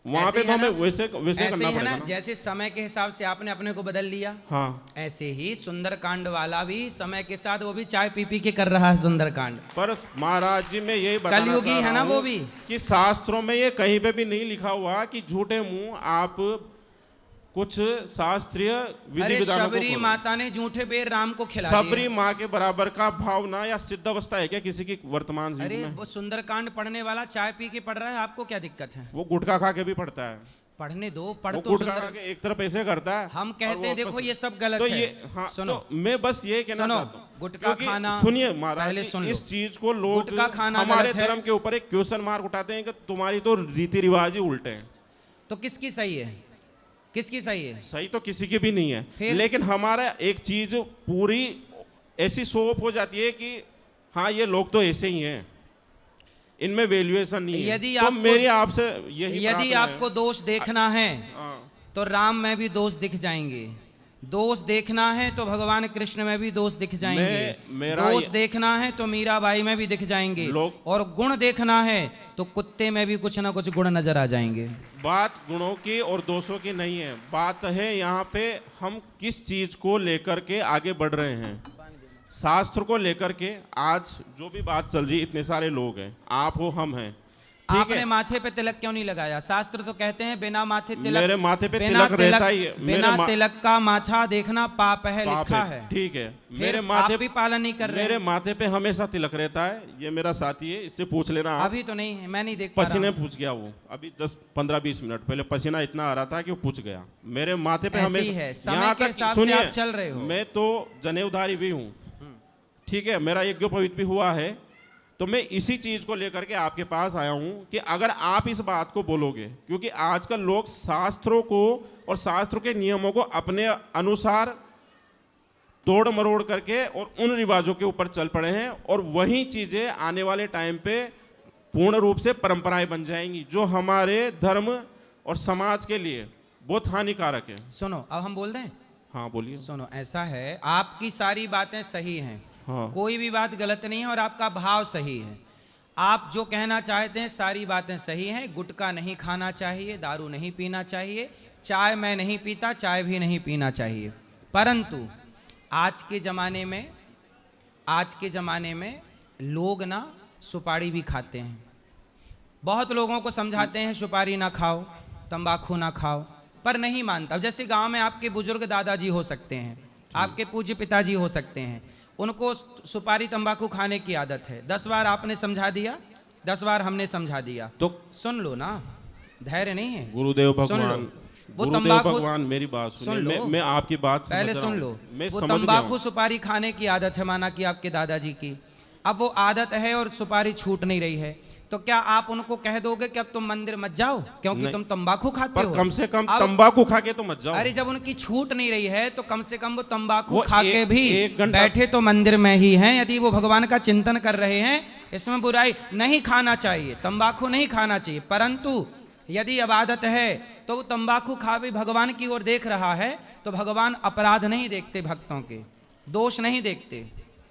वहाँ पे? तो हमें वैसे करना पड़ेगा ना। जैसे समय के हिसाब से आपने अपने को बदल लिया, हाँ, ऐसे ही सुंदरकांड वाला भी समय के साथ वो भी चाय पी पी के कर रहा है सुंदरकांड। पर महाराज जी मैं यही बताना कलयुगी है ना वो भी, कि शास्त्रों में ये कहीं पे भी नहीं लिखा हुआ कि झूठे मुंह आप कुछ शास्त्रीय विधि विधानों को। शबरी माता ने झूठे बेर राम को खिला दिए। शबरी माँ के बराबर का भावना या सिद्ध अवस्था है क्या किसी की वर्तमान युग में? अरे वो सुंदरकांड पढ़ने वाला चाय पी के पढ़ रहा है, आपको क्या दिक्कत है? वो गुटखा खा के भी पढ़ता है। पढ़ने दो, पढ़ तो गुटखा खा के एक तरफ ऐसे करता है। हम कहते हैं देखो ये सब गलत तो है। ये हाँ, सुनो, तो मैं बस ये कहना चाहता हूं, गुटखा खाना, सुनिए महाराज, पहले सुन लो, इस चीज को लोग गुटखा खाना हमारे गलत है। धर्म के ऊपर एक क्वेश्चन मार्क उठाते हैं कि तुम्हारी तो रीति रिवाज ही उल्टे हैं। तो किसकी सही है? किसकी सही है? सही तो किसी की भी नहीं है, लेकिन हमारा एक चीज पूरी ऐसी शोप हो जाती है कि हाँ ये लोग तो ऐसे ही हैं, इनमें वैल्यूएशन नहीं है। यदि तो मेरी आपसे यही यदि आपको दोष देखना है तो राम में भी दोष दिख जाएंगे, दोष देखना है तो भगवान कृष्ण में भी दोष दिख जाएंगे, दोष देखना है तो मीराबाई में भी दिख जाएंगे, और गुण देखना है तो कुत्ते में भी कुछ ना कुछ गुण नजर आ जाएंगे। बात गुणों की और दोषों की नहीं है, बात है यहाँ पे हम किस चीज को लेकर के आगे बढ़ रहे हैं। शास्त्र को लेकर के आज जो भी बात चल रही, इतने सारे लोग हैं, आप हो, हम हैं, आपने माथे पे तिलक क्यों नहीं लगाया? शास्त्र तो कहते हैं बिना माथे तिलक, मेरे माथे पे तिलक रहता ही है, बिना तिलक का माथा देखना पाप है, लिखा है। ठीक है, मेरे माथे भी पालन नहीं कर रहे। मेरे माथे पे हमेशा तिलक रहता है, ये मेरा साथी है, इससे पूछ लेना। अभी तो नहीं है, मैं नहीं देख पा रहा। पसीने पूछ गया वो, अभी 10-15-20 मिनट पहले पसीना इतना आ रहा था कि वो पूछ गया। मेरे माथे पे हमेशा, यहाँ तक सुनिए, चल रहे हो, मैं तो जनेऊधारी भी हूँ, ठीक है, मेरा यज्ञोपवीत भी हुआ है, तो मैं इसी चीज को लेकर के आपके पास आया हूं कि अगर आप इस बात को बोलोगे, क्योंकि आजकल लोग शास्त्रों को और शास्त्रों के नियमों को अपने अनुसार तोड़ मरोड़ करके और उन रिवाजों के ऊपर चल पड़े हैं, और वही चीजें आने वाले टाइम पे पूर्ण रूप से परंपराएं बन जाएंगी, जो हमारे धर्म और समाज के लिए बहुत हानिकारक है। सुनो, अब हम बोल दें? हाँ बोलिए। सुनो, ऐसा है, आपकी सारी बातें सही हैं, हाँ। कोई भी बात गलत नहीं है, और आपका भाव सही है। आप जो कहना चाहते हैं सारी बातें सही हैं। गुटखा नहीं खाना चाहिए, दारू नहीं पीना चाहिए, चाय मैं नहीं पीता, चाय भी नहीं पीना चाहिए, परंतु आज के ज़माने में लोग ना सुपारी भी खाते हैं। बहुत लोगों को समझाते हैं सुपारी ना खाओ, तंबाकू ना खाओ, पर नहीं मानता। अब जैसे गांव में आपके बुजुर्ग दादाजी हो सकते हैं, आपके पूज्य पिताजी हो सकते हैं, उनको सुपारी तंबाकू खाने की आदत है। 10 बार आपने समझा दिया, 10 बार हमने समझा दिया, तो सुन लो ना, धैर्य नहीं है। गुरुदेव भगवान, वो तंबाकू, भगवान मेरी बात सुन लो, मैं आपकी बात पहले सुन लो। वो समझ तंबाकू सुपारी खाने की आदत है, माना कि आपके दादाजी की, अब वो आदत है और सुपारी छूट नहीं रही है, तो क्या आप उनको कह दोगे कि अब तुम मंदिर मत जाओ क्योंकि तुम तंबाकू खाते हो? कम से कम तंबाकू खा के तो मत जाओ। अरे जब उनकी छूट नहीं रही है तो कम से कम वो तंबाकू खा के भी बैठे तो मंदिर में ही हैं। यदि वो भगवान का चिंतन कर रहे हैं, इसमें बुराई नहीं, खाना चाहिए, तंबाकू नहीं खाना चाहिए, परंतु यदि अब आदत है तो वो तंबाकू खा भी भगवान की ओर देख रहा है, तो भगवान अपराध नहीं देखते, भक्तों के दोष नहीं देखते।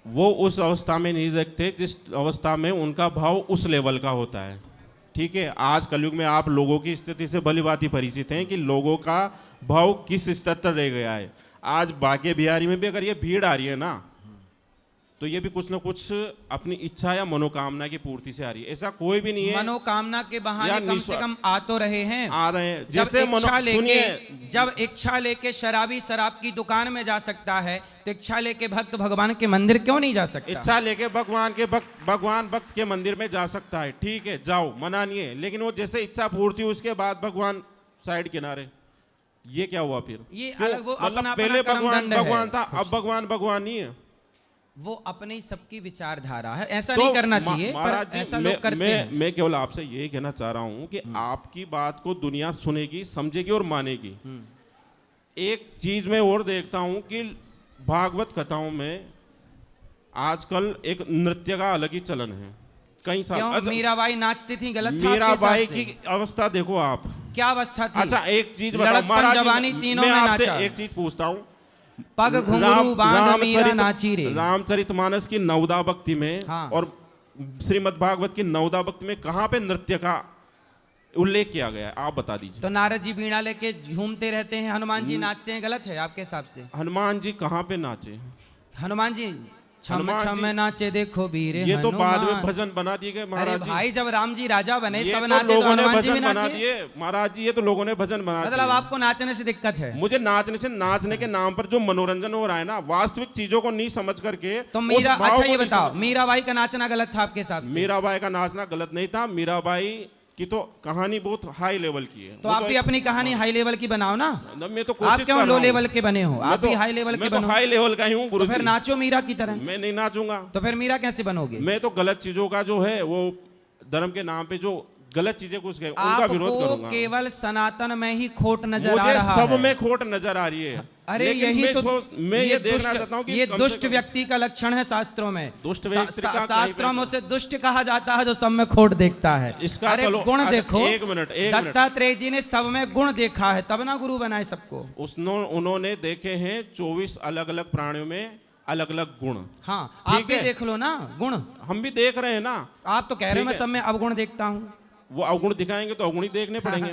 वो उस अवस्था में नहीं देखते जिस अवस्था में उनका भाव उस लेवल का होता है। ठीक है, आज कलयुग में आप लोगों की स्थिति से भली भांति परिचित हैं कि लोगों का भाव किस स्तर पर रह गया है। आज बांके बिहारी में भी अगर ये भीड़ आ रही है ना, तो ये भी कुछ ना कुछ अपनी इच्छा या मनोकामना की पूर्ति से आ रही है। ऐसा कोई भी नहीं है मनोकामना के बहाने कम से कम आ तो रहे हैं, आ रहे हैं। जब इच्छा लेके शराबी शराब की दुकान में जा सकता है, तो इच्छा लेके भक्त भगवान के मंदिर क्यों नहीं जा सकता? इच्छा लेके भगवान भक्त के मंदिर में जा सकता है, ठीक है, जाओ, मना नहीं है। लेकिन वो जैसे इच्छा पूर्ति उसके बाद भगवान साइड किनारे, ये क्या हुआ फिर? ये अलग, वो अपना पहले भगवान था, अब भगवान नहीं है। वो अपनी सबकी विचारधारा है, ऐसा नहीं करना चाहिए, पर ऐसा लोग करते हैं। मैं केवल आपसे यही कहना चाह रहा हूं कि आपकी बात को दुनिया सुनेगी, समझेगी और मानेगी। एक चीज मैं और देखता हूं कि भागवत कथाओं में आजकल एक नृत्य का अलग ही चलन है। कई साल मीराबाई नाचती थी, गलत था? मीराबाई की अवस्था देखो आप, क्या अवस्था थी? अच्छा एक चीज बताओ, जवानी तीनों में नाचा। एक चीज पूछता हूं, पग घुंघरू बांध मीरा नाची रे। रामचरितमानस की नवदा भक्ति में और श्रीमद् भागवत की नवदा भक्ति में कहाँ पे नृत्य का उल्लेख किया गया है, आप बता दीजिए। तो नारद जी बीड़ा लेके घूमते रहते हैं, हनुमान जी नाचते हैं, गलत है आपके हिसाब से? हनुमान जी कहाँ पे नाचे? हनुमान जी छम छम नाचे देखो वीर, ये तो बाद में भजन बना दिए गए महाराज जी। भाई जब राम जी राजा बने सब तो नाचे, तो हनुमान जी भी नाचे महाराज जी। ये तो लोगों ने भजन बना दिए। मतलब आपको नाचने से दिक्कत है? मुझे नाचने के नाम पर जो मनोरंजन हो रहा है ना, वास्तविक चीजों को नहीं समझ करके। तो मीरा, अच्छा ये बताओ, मीराबाई का नाचना गलत था आपके हिसाब से? मीराबाई का नाचना गलत नहीं था। मीराबाई की तो कहानी बहुत हाई लेवल की है। तो आप भी अपनी कहानी हाई लेवल की बनाओ ना। मैं तो आप क्यों लो लेवल के बने हो? आप भी हाई लेवल के बनो। हाई लेवल का ही हूँ। तो फिर नाचो मीरा की तरह। मैं नहीं नाचूंगा। तो फिर मीरा कैसे बनोगे? मैं तो गलत चीजों का जो है वो धर्म के नाम पे जो गलत चीजें घुस गए उनका विरोध करूंगा। केवल सनातन में ही खोट नजर आ रहा है। सब में खोट नजर आ रही है। अरे यही तो मैं ये देखना चाहता हूं कि ये दुष्ट व्यक्ति का लक्षण है शास्त्रों में। दुष्ट व्यक्ति का शास्त्रों में उसे दुष्ट कहा जाता है जो सब में खोट देखता है। इसका अरे गुण देखो, एक मिनट दत्तात्रेय जी ने सब में गुण देखा है, तब ना गुरु बनाए सबको। उन्होंने देखे हैं 24 अलग अलग प्राणियों में अलग अलग गुण। हाँ, आप भी देख लो ना गुण। हम भी देख रहे हैं ना। आप तो कह रहे हो मैं सब में अवगुण देखता हूँ। वो अवगुण दिखाएंगे तो अवगुण ही देखने पड़ेंगे।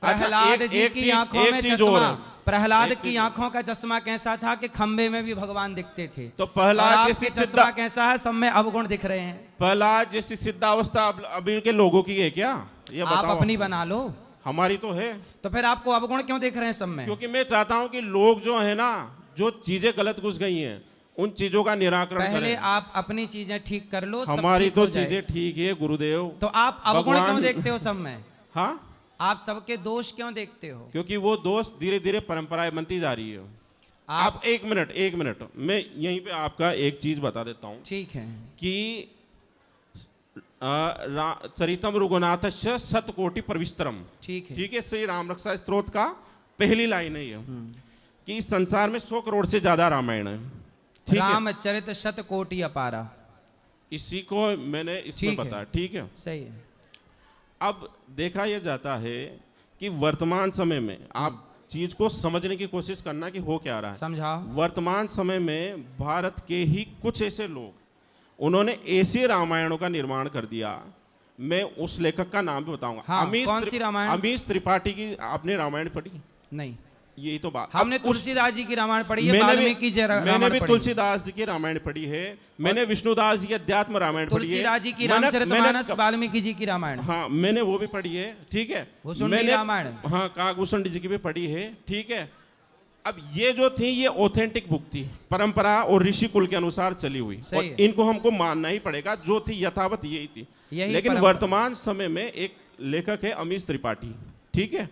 प्रहलाद जी की आंखों में चश्मा, प्रहलाद की आंखों का चश्मा कैसा था कि खंबे में भी भगवान दिखते थे। तो प्रहलाद जैसी चश्मा कैसा है, सब में अवगुण दिख रहे हैं। प्रहलाद जैसी सिद्धावस्था अभी के लोगों की है क्या? ये आप अपनी बना लो। हमारी तो है। तो फिर आपको अवगुण क्यों दिख रहे हैं सब में? क्योंकि मैं चाहता हूं कि लोग जो है ना, जो चीजें गलत घुस गई हैं उन चीजों का निराकरण पहले आप अपनी चीजें ठीक कर लो। हमारी तो चीजें ठीक है गुरुदेव। तो आप अवगुण क्यों देखते हो सब में? हाँ, आप सबके दोष क्यों देखते हो? क्योंकि वो दोष धीरे धीरे परंपराएं बनती जा रही है। आप एक मिनट मैं यहीं पे आपका एक चीज बता देता हूँ। ठीक है। कि चरितम रघुनाथस्य शतकोटि प्रविस्तरम। ठीक है। ठीक है, श्री राम रक्षा स्तोत्र का पहली लाइन है ये कि इस संसार में 100 करोड़ से ज्यादा रामायण है। रामचरित शतकोटि अपारा, इसी को मैंने इसमें बताया। ठीक है, सही है। अब देखा यह जाता है कि वर्तमान समय में आप चीज को समझने की कोशिश करना कि हो क्या रहा है। समझाओ। वर्तमान समय में भारत के ही कुछ ऐसे लोग उन्होंने ऐसे रामायणों का निर्माण कर दिया। मैं उस लेखक का नाम भी बताऊंगा। हाँ, कौन सी रामायण? अमीश त्रिपाठी की आपने रामायण पढ़ी? नहीं। यही तो बात। हमने तुलसीदास जी की रामायण पढ़ी है, वाल्मीकि जी मैंने भी तुलसीदास जी की रामायण पढ़ी है, मैंने विष्णुदास जी की अध्यात्म रामायण पढ़ी है, तुलसीदास जी की रामचरितमानस, वाल्मीकि जी की रामायण, हाँ मैंने वो भी पढ़ी है। ठीक है, मैंने रामायण, हाँ काकभूषण जी की भी पढ़ी है। ठीक है, अब ये जो थी ये ऑथेंटिक बुक थी, परंपरा और ऋषि कुल के अनुसार चली हुई, और इनको हमको मानना ही पड़ेगा। जो थी यथावत यही थी। लेकिन वर्तमान समय में एक लेखक है अमीश त्रिपाठी, ठीक है,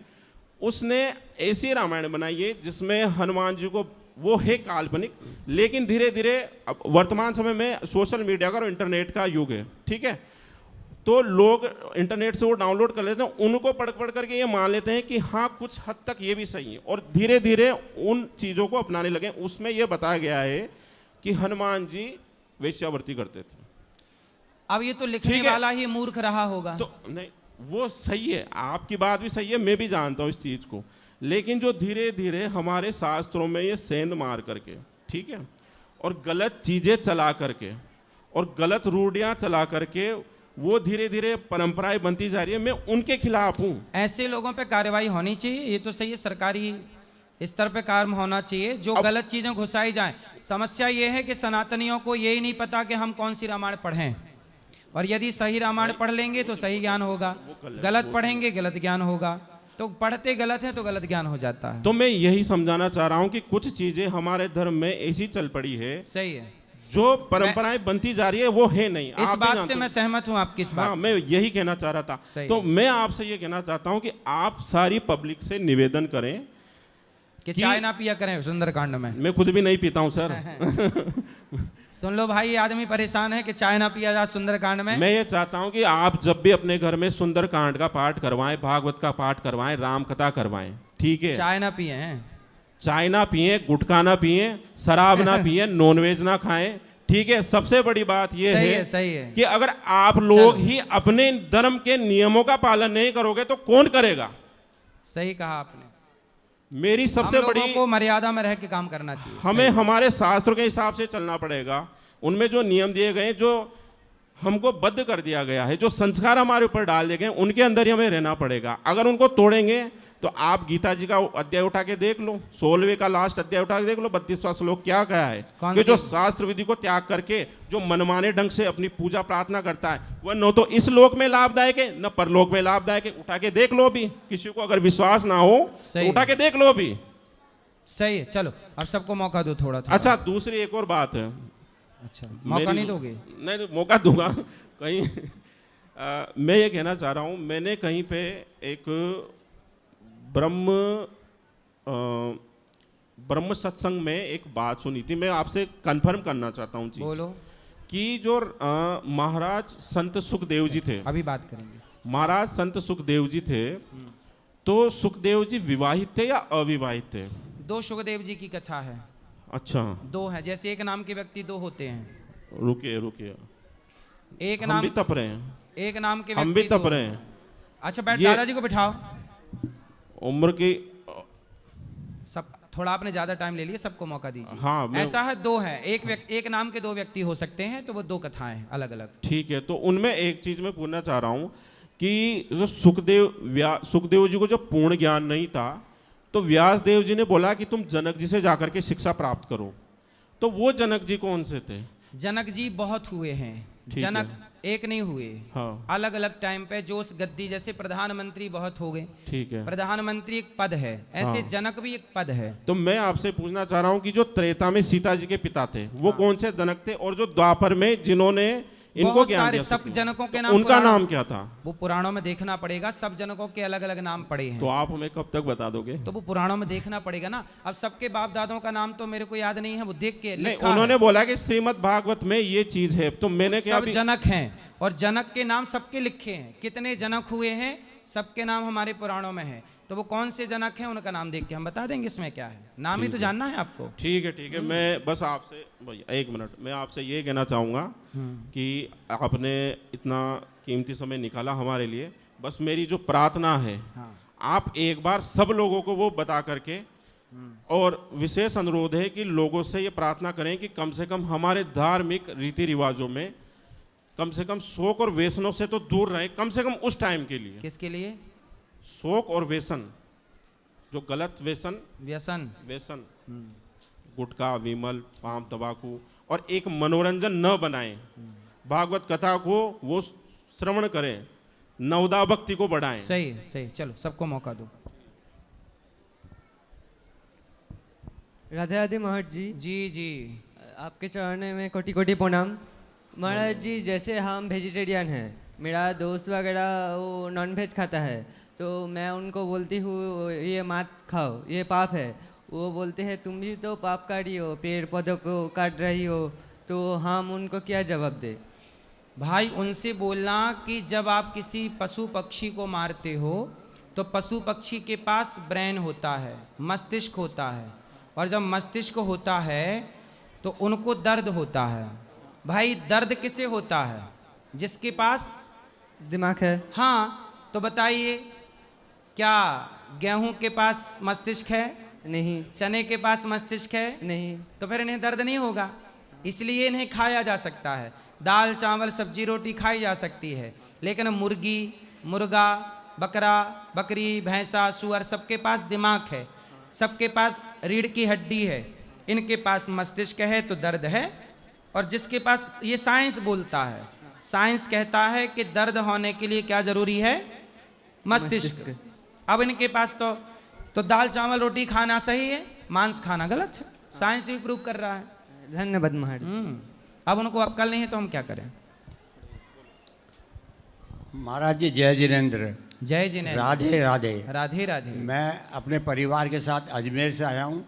उसने ऐसी रामायण बनाई है जिसमें हनुमान जी को, वो है काल्पनिक, लेकिन धीरे धीरे अब वर्तमान समय में सोशल मीडिया का और इंटरनेट का युग है। ठीक है, तो लोग इंटरनेट से वो डाउनलोड कर लेते हैं, उनको पढ़ करके ये मान लेते हैं कि हाँ कुछ हद तक ये भी सही है, और धीरे धीरे उन चीज़ों को अपनाने लगे। उसमें यह बताया गया है कि हनुमान जी वेश्यावृत्ति करते थे। अब ये तो लिखने वाला ही मूर्ख रहा होगा। तो नहीं, वो सही है, आपकी बात भी सही है, मैं भी जानता हूँ इस चीज़ को, लेकिन जो धीरे धीरे हमारे शास्त्रों में ये सेंध मार करके, ठीक है, और गलत चीज़ें चला करके और गलत रूढ़ियाँ चला करके वो धीरे धीरे परंपराएं बनती जा रही है, मैं उनके खिलाफ हूँ। ऐसे लोगों पे कार्रवाई होनी चाहिए, ये तो सही है, सरकारी स्तर पे कार्य होना चाहिए जो गलत चीज़ें घुसाई जाएं। समस्या ये है कि सनातनियों को यही नहीं पता कि हम कौन सी रामायण पढ़ें, और यदि सही रामायण पढ़ लेंगे तो सही ज्ञान होगा, गलत पढ़ेंगे गलत ज्ञान होगा, तो पढ़ते गलत है तो गलत ज्ञान हो जाता है। तो मैं यही समझाना चाह रहा हूँ कि कुछ चीज़ें हमारे धर्म में ऐसी चल पड़ी है, सही है, जो परंपराएं बनती जा रही है वो है नहीं। इस आप बात से मैं सहमत हूँ आपकी इस बात से। मैं यही कहना चाह रहा था। तो मैं आपसे ये कहना चाहता हूँ कि आप सारी पब्लिक से निवेदन करें कि चाय ना पिया करें सुंदरकांड में। मैं खुद भी नहीं पीता हूँ सर। सुन लो भाई, ये आदमी परेशान है कि चाय ना पिया जाए सुंदरकांड में। मैं ये चाहता हूँ कि आप जब भी अपने घर में सुंदरकांड का पाठ करवाएं, भागवत का पाठ करवाएं, राम कथा करवाएं, ठीक है, चाय ना पिए हैं, चाय ना पिए, गुटखा ना पिए, शराब ना पिए, नॉनवेज ना खाएं, ठीक है। सबसे बड़ी बात यह है, सही है कि अगर आप लोग ही अपने धर्म के नियमों का पालन नहीं करोगे तो कौन करेगा। सही कहा आपने। मेरी सबसे बड़ी, को मर्यादा में रह के काम करना चाहिए। हमें हमारे शास्त्रों के हिसाब से चलना पड़ेगा, उनमें जो नियम दिए गए, जो हमको बद्ध कर दिया गया है, जो संस्कार हमारे ऊपर डाल दिए गए, उनके अंदर ही हमें रहना पड़ेगा। अगर उनको तोड़ेंगे तो आप गीता जी का अध्याय उठा के देख लो, 16वें का लास्ट अध्याय उठा के देख लो, 32वां श्लोक क्या कहा है कि जो शास्त्र विधि को त्याग करके जो मनमाने ढंग से अपनी पूजा प्रार्थना करता है वह न तो इस लोक में लाभदायक है न परलोक में लाभदायक है। उठा के देख लो अभी, किसी को अगर विश्वास ना हो तो उठा के देख लो अभी। सही है, चलो अब सबको मौका दो थोड़ा। अच्छा, दूसरी एक और बात है। अच्छा, मौका नहीं दोगे? नहीं, मौका दूंगा। कहीं मैं ये कहना चाह रहा हूँ, मैंने कहीं पे एक ब्रह्म सत्संग में एक बात सुनी थी, मैं आपसे कंफर्म करना चाहता हूँ। बोलो। कि जो महाराज संत सुखदेव जी थे, अभी बात करेंगे, महाराज संत सुखदेव जी थे, तो सुखदेव जी विवाहित थे या अविवाहित थे? दो सुखदेव जी की कथा है। अच्छा, दो है, जैसे एक नाम के व्यक्ति दो होते हैं। रुकिए, एक हम नाम भी तप रहे हैं, एक नाम के हम भी तप रहे हैं। अच्छा, बैठ, दादाजी को बिठाओ। उम्र की सब थोड़ा आपने ज्यादा टाइम ले लिया, सबको मौका दीजिए। हाँ, ऐसा है, दो है, एक नाम के दो व्यक्ति हो सकते हैं, तो वो दो कथाएं अलग अलग। ठीक है, तो उनमें एक चीज मैं पूछना चाह रहा हूँ कि जो सुखदेव जी को जो पूर्ण ज्ञान नहीं था, तो व्यास देव जी ने बोला कि तुम जनक जी से जाकर के शिक्षा प्राप्त करो, तो वो जनक जी कौन से थे? जनक जी बहुत हुए हैं, जनक एक नहीं हुए। हाँ। अलग अलग टाइम पे जो उस गद्दी, जैसे प्रधानमंत्री बहुत हो गए, ठीक है, प्रधानमंत्री एक पद है, ऐसे हाँ। जनक भी एक पद है। तो मैं आपसे पूछना चाह रहा हूँ कि जो त्रेता में सीता जी के पिता थे वो कौन से जनक थे, और जो द्वापर में जिन्होंने इनको ज्ञान दिया, सब जनकों के नाम, उनका नाम क्या था? वो पुराणों में देखना पड़ेगा, सब जनकों के अलग अलग नाम पड़े हैं। तो आप हमें कब तक बता दोगे? तो वो पुराणों में देखना पड़ेगा ना। अब सबके बाप दादों का नाम तो मेरे को याद नहीं है, वो देख के लिखा उन्होंने है। बोला कि श्रीमद् भागवत में ये चीज है, तो मैंने क्या, सब जनक हैं और जनक के नाम सबके लिखे हैं, कितने जनक हुए हैं सबके नाम हमारे पुराणों में है। तो वो कौन से जनक हैं उनका नाम देख के हम बता देंगे इसमें क्या है, नाम ही तो जानना है आपको। ठीक है, मैं बस आपसे भैया एक मिनट, मैं आपसे ये कहना चाहूँगा कि आपने इतना कीमती समय निकाला हमारे लिए, बस मेरी जो प्रार्थना है, आप एक बार सब लोगों को वो बता करके, और विशेष अनुरोध है कि लोगों से ये प्रार्थना करें कि कम से कम हमारे धार्मिक रीति रिवाजों में कम से कम शोक और व्यसनों से तो दूर रहें, कम से कम उस टाइम के लिए। किसके लिए? शोक और व्यसन, जो गलत व्यसन गुटखा, विमल, पान, तंबाकू, और एक मनोरंजन न बनाएं। भागवत कथा को वो श्रवण करें, नवदा भक्ति को बढ़ाएं। सही, चलो सबको मौका दो। राधे राधे महर्ष जी। जी, आपके चरण में कोटि कोटि प्रणाम। महाराज जी, जैसे हम वेजिटेरियन हैं, मेरा दोस्त वगैरह वो नॉन वेज खाता है, तो मैं उनको बोलती हूँ ये मत खाओ, ये पाप है। वो बोलते हैं तुम भी तो पाप कर रही हो, पेड़ पौधों को काट रही हो, तो हम उनको क्या जवाब दे? भाई उनसे बोलना कि जब आप किसी पशु पक्षी को मारते हो तो पशु पक्षी के पास ब्रेन होता है, मस्तिष्क होता है, और जब मस्तिष्क होता है तो उनको दर्द होता है। भाई दर्द किसे होता है? जिसके पास दिमाग है। हाँ, तो बताइए, क्या गेहूं के पास मस्तिष्क है? नहीं। चने के पास मस्तिष्क है? नहीं। तो फिर इन्हें दर्द नहीं होगा, इसलिए इन्हें खाया जा सकता है। दाल चावल सब्जी रोटी खाई जा सकती है, लेकिन मुर्गी, मुर्गा, बकरा, बकरी, भैंसा, सुअर सबके पास दिमाग है, सबके पास रीढ़ की हड्डी है, इनके पास मस्तिष्क है तो दर्द है। और जिसके पास, ये साइंस बोलता है, साइंस कहता है कि दर्द होने के लिए क्या जरूरी है? मस्तिष्क। अब इनके पास तो दाल चावल रोटी खाना सही है, मांस खाना गलत है, साइंस भी प्रूव कर रहा है। धन्यवाद महाराज जी। अब उनको अक्ल नहीं है तो हम क्या करें? महाराज जी जय जिनेंद्र। जय जिनेंद्र। राधे राधे। राधे राधे। मैं अपने परिवार के साथ अजमेर से आया हूँ।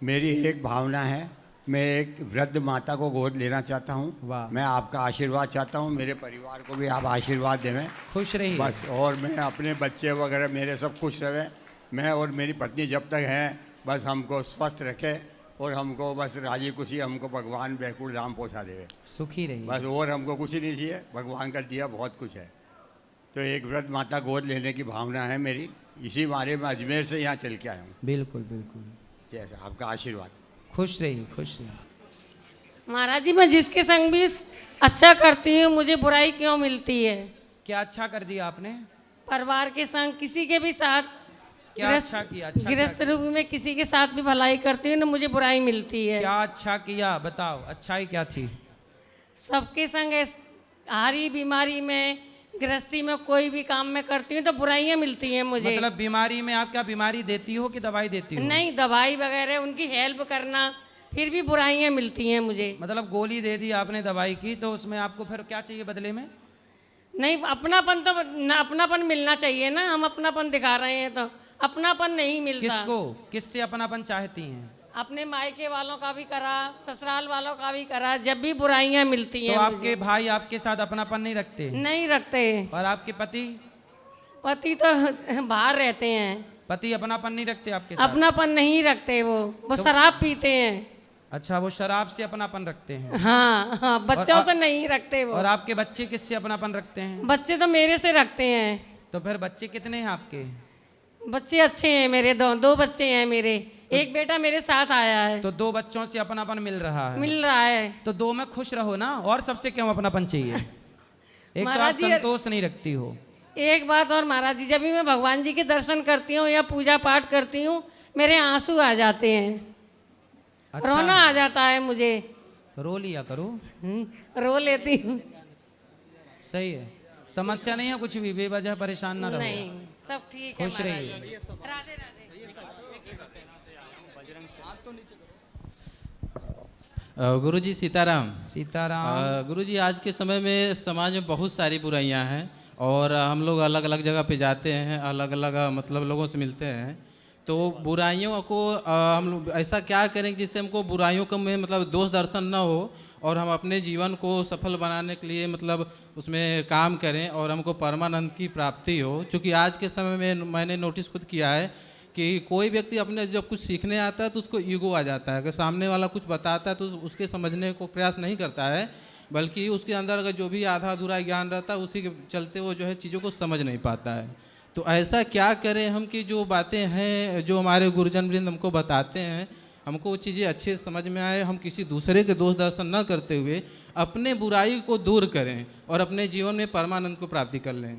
मेरी एक भावना है, मैं एक वृद्ध माता को गोद लेना चाहता हूँ। मैं आपका आशीर्वाद चाहता हूँ, मेरे परिवार को भी आप आशीर्वाद देवें। खुश रहिए बस, और मैं अपने बच्चे वगैरह मेरे सब खुश रहे। मैं और मेरी पत्नी जब तक हैं, बस हमको स्वस्थ रखे और हमको बस राजी खुशी हमको भगवान बैकुंठ धाम पहुँचा देवे। सुखी रहिए बस, और हमको कुछ ही नहीं चाहिए, भगवान का दिया बहुत कुछ है। तो एक वृद्ध माता गोद लेने की भावना है मेरी, इसी बारे में अजमेर से यहाँ चल के आया हूँ। बिल्कुल बिल्कुल। जैसा आपका आशीर्वाद। खुश रहिए, खुश रहिए। महाराज जी, मैं जिसके संग भी अच्छा करती हूँ मुझे बुराई क्यों मिलती है? क्या अच्छा कर दिया आपने? परिवार के संग किसी के भी साथ क्या अच्छा किया? अच्छा गृहस्थ रूप में किसी के साथ भी भलाई करती हूँ ना, मुझे बुराई मिलती है। क्या अच्छा किया बताओ, अच्छाई क्या थी? सबके संग हारी बीमारी में, गृहस्थी में, कोई भी काम में करती हूँ तो बुराइयाँ मिलती हैं मुझे। मतलब बीमारी में आप क्या बीमारी देती हो कि दवाई देती हो? नहीं, दवाई वगैरह उनकी हेल्प करना, फिर भी बुराइयाँ मिलती हैं मुझे। मतलब गोली दे दी आपने दवाई की, तो उसमें आपको फिर क्या चाहिए बदले में? नहीं, अपनापन तो अपनापन मिलना चाहिए ना। हम अपनापन दिखा रहे हैं तो अपनापन नहीं मिलता। किसको, किससे अपनापन चाहती हैं? अपने मायके वालों का भी करा, ससुराल वालों का भी करा, जब भी बुराइयां मिलती हैं। तो आपके भाई आपके साथ अपनापन नहीं रखते? नहीं रखते। और आपके पति? पति तो बाहर रहते हैं। पति अपनापन नहीं रखते आपके साथ? अपनापन नहीं रखते, वो शराब पीते हैं। अच्छा, वो शराब से अपनापन रखते हैं? हाँ हाँ, बच्चों से नहीं रखते वो। और आपके बच्चे किससे अपनापन रखते हैं? बच्चे तो मेरे से रखते हैं। तो फिर बच्चे कितने हैं आपके? बच्चे अच्छे हैं मेरे, दो बच्चे हैं मेरे। एक बेटा मेरे साथ आया है। तो 2 बच्चों से अपनापन मिल रहा है? मिल रहा है। तो 2 में खुश रहो ना, और सबसे क्यों अपनापन चाहिए? एक तो आप संतोष नहीं रखती हो। एक बात और महाराज जी, जब भी मैं भगवान जी के दर्शन करती हूँ या पूजा पाठ करती हूँ, मेरे आंसू आ जाते हैं। अच्छा। रोना आ जाता है मुझे। तो रो लिया करो। रो लेती हूँ। सही है, समस्या नहीं है कुछ भी, बेवजह परेशान ना रहो। नहीं, सब ठीक है। खुश रहिए। राधे राधे। गुरुजी सीताराम। सीताराम। गुरुजी, आज के समय में समाज में बहुत सारी बुराइयां हैं और हम लोग अलग अलग जगह पे जाते हैं, अलग अलग मतलब लोगों से मिलते हैं। तो बुराइयों को हम लोग ऐसा क्या करें जिससे हमको बुराइयों का में मतलब दोष दर्शन ना हो और हम अपने जीवन को सफल बनाने के लिए मतलब उसमें काम करें और हमको परमानंद की प्राप्ति हो। क्योंकि आज के समय में मैंने नोटिस खुद किया है कि कोई व्यक्ति अपने जब कुछ सीखने आता है तो उसको ईगो आ जाता है कि सामने वाला कुछ बताता है तो उसके समझने को प्रयास नहीं करता है, बल्कि उसके अंदर अगर जो भी आधा अधूरा ज्ञान रहता है उसी के चलते वो जो है चीज़ों को समझ नहीं पाता है। तो ऐसा क्या करें हम कि जो बातें हैं जो हमारे गुरुजन वृंद हमको बताते हैं, हमको वो चीज़ें अच्छे से समझ में आए, हम किसी दूसरे के दोष दर्शन न करते हुए अपने बुराई को दूर करें और अपने जीवन में परमानंद को प्राप्ति कर लें।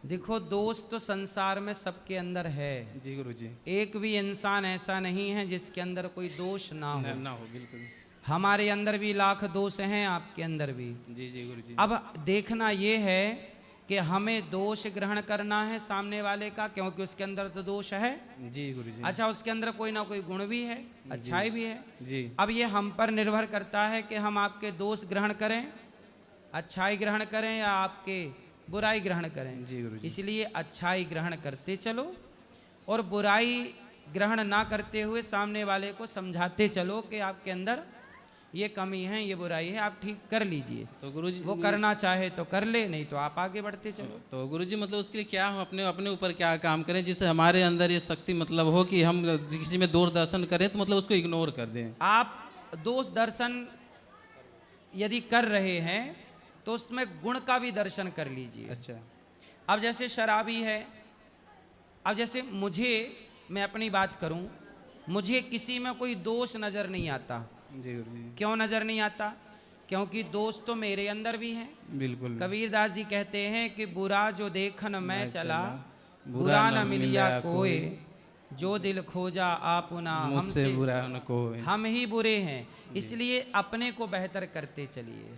देखो, दोष तो संसार में सबके अंदर है। जी गुरुजी। एक भी इंसान ऐसा नहीं है जिसके अंदर कोई दोष ना हो। ना हो, बिल्कुल। हमारे अंदर भी लाख दोष हैं, आपके अंदर भी। जी जी गुरुजी। अब देखना ये है कि हमें दोष ग्रहण करना है सामने वाले का, क्योंकि उसके अंदर तो दोष है। जी गुरुजी। अच्छा, उसके अंदर कोई ना कोई गुण भी है, अच्छाई भी है। जी। अब ये हम पर निर्भर करता है कि हम आपके दोष ग्रहण करें, अच्छाई ग्रहण करें, या आपके बुराई ग्रहण करें। जी गुरुजी। इसलिए अच्छाई ग्रहण करते चलो और बुराई ग्रहण ना करते हुए सामने वाले को समझाते चलो कि आपके अंदर ये कमी है, ये बुराई है, आप ठीक कर लीजिए। तो गुरुजी, वो करना चाहे तो कर ले, नहीं तो आप आगे बढ़ते चलो। तो गुरुजी, मतलब उसके लिए क्या हम अपने ऊपर क्या काम करें जिससे हमारे अंदर ये शक्ति मतलब हो कि हम किसी में दोष दर्शन करें तो मतलब उसको इग्नोर कर दें। आप दोष दर्शन यदि कर रहे हैं तो उसमें गुण का भी दर्शन कर लीजिए। अच्छा। अब जैसे शराबी है, अब जैसे मुझे, मैं अपनी बात करूं, मुझे किसी में कोई दोष नज़र नहीं आता। जी गुरुजी। क्यों नज़र नहीं आता? क्योंकि दोष तो मेरे अंदर भी हैं। बिल्कुल। कबीरदास जी कहते हैं कि बुरा जो देखन मैं चला, बुरा न मिलिया कोई, जो दिल खोजा आपुना, मुझसे बुरा न कोई। हम ही बुरे हैं, इसलिए अपने को बेहतर करते चलिए।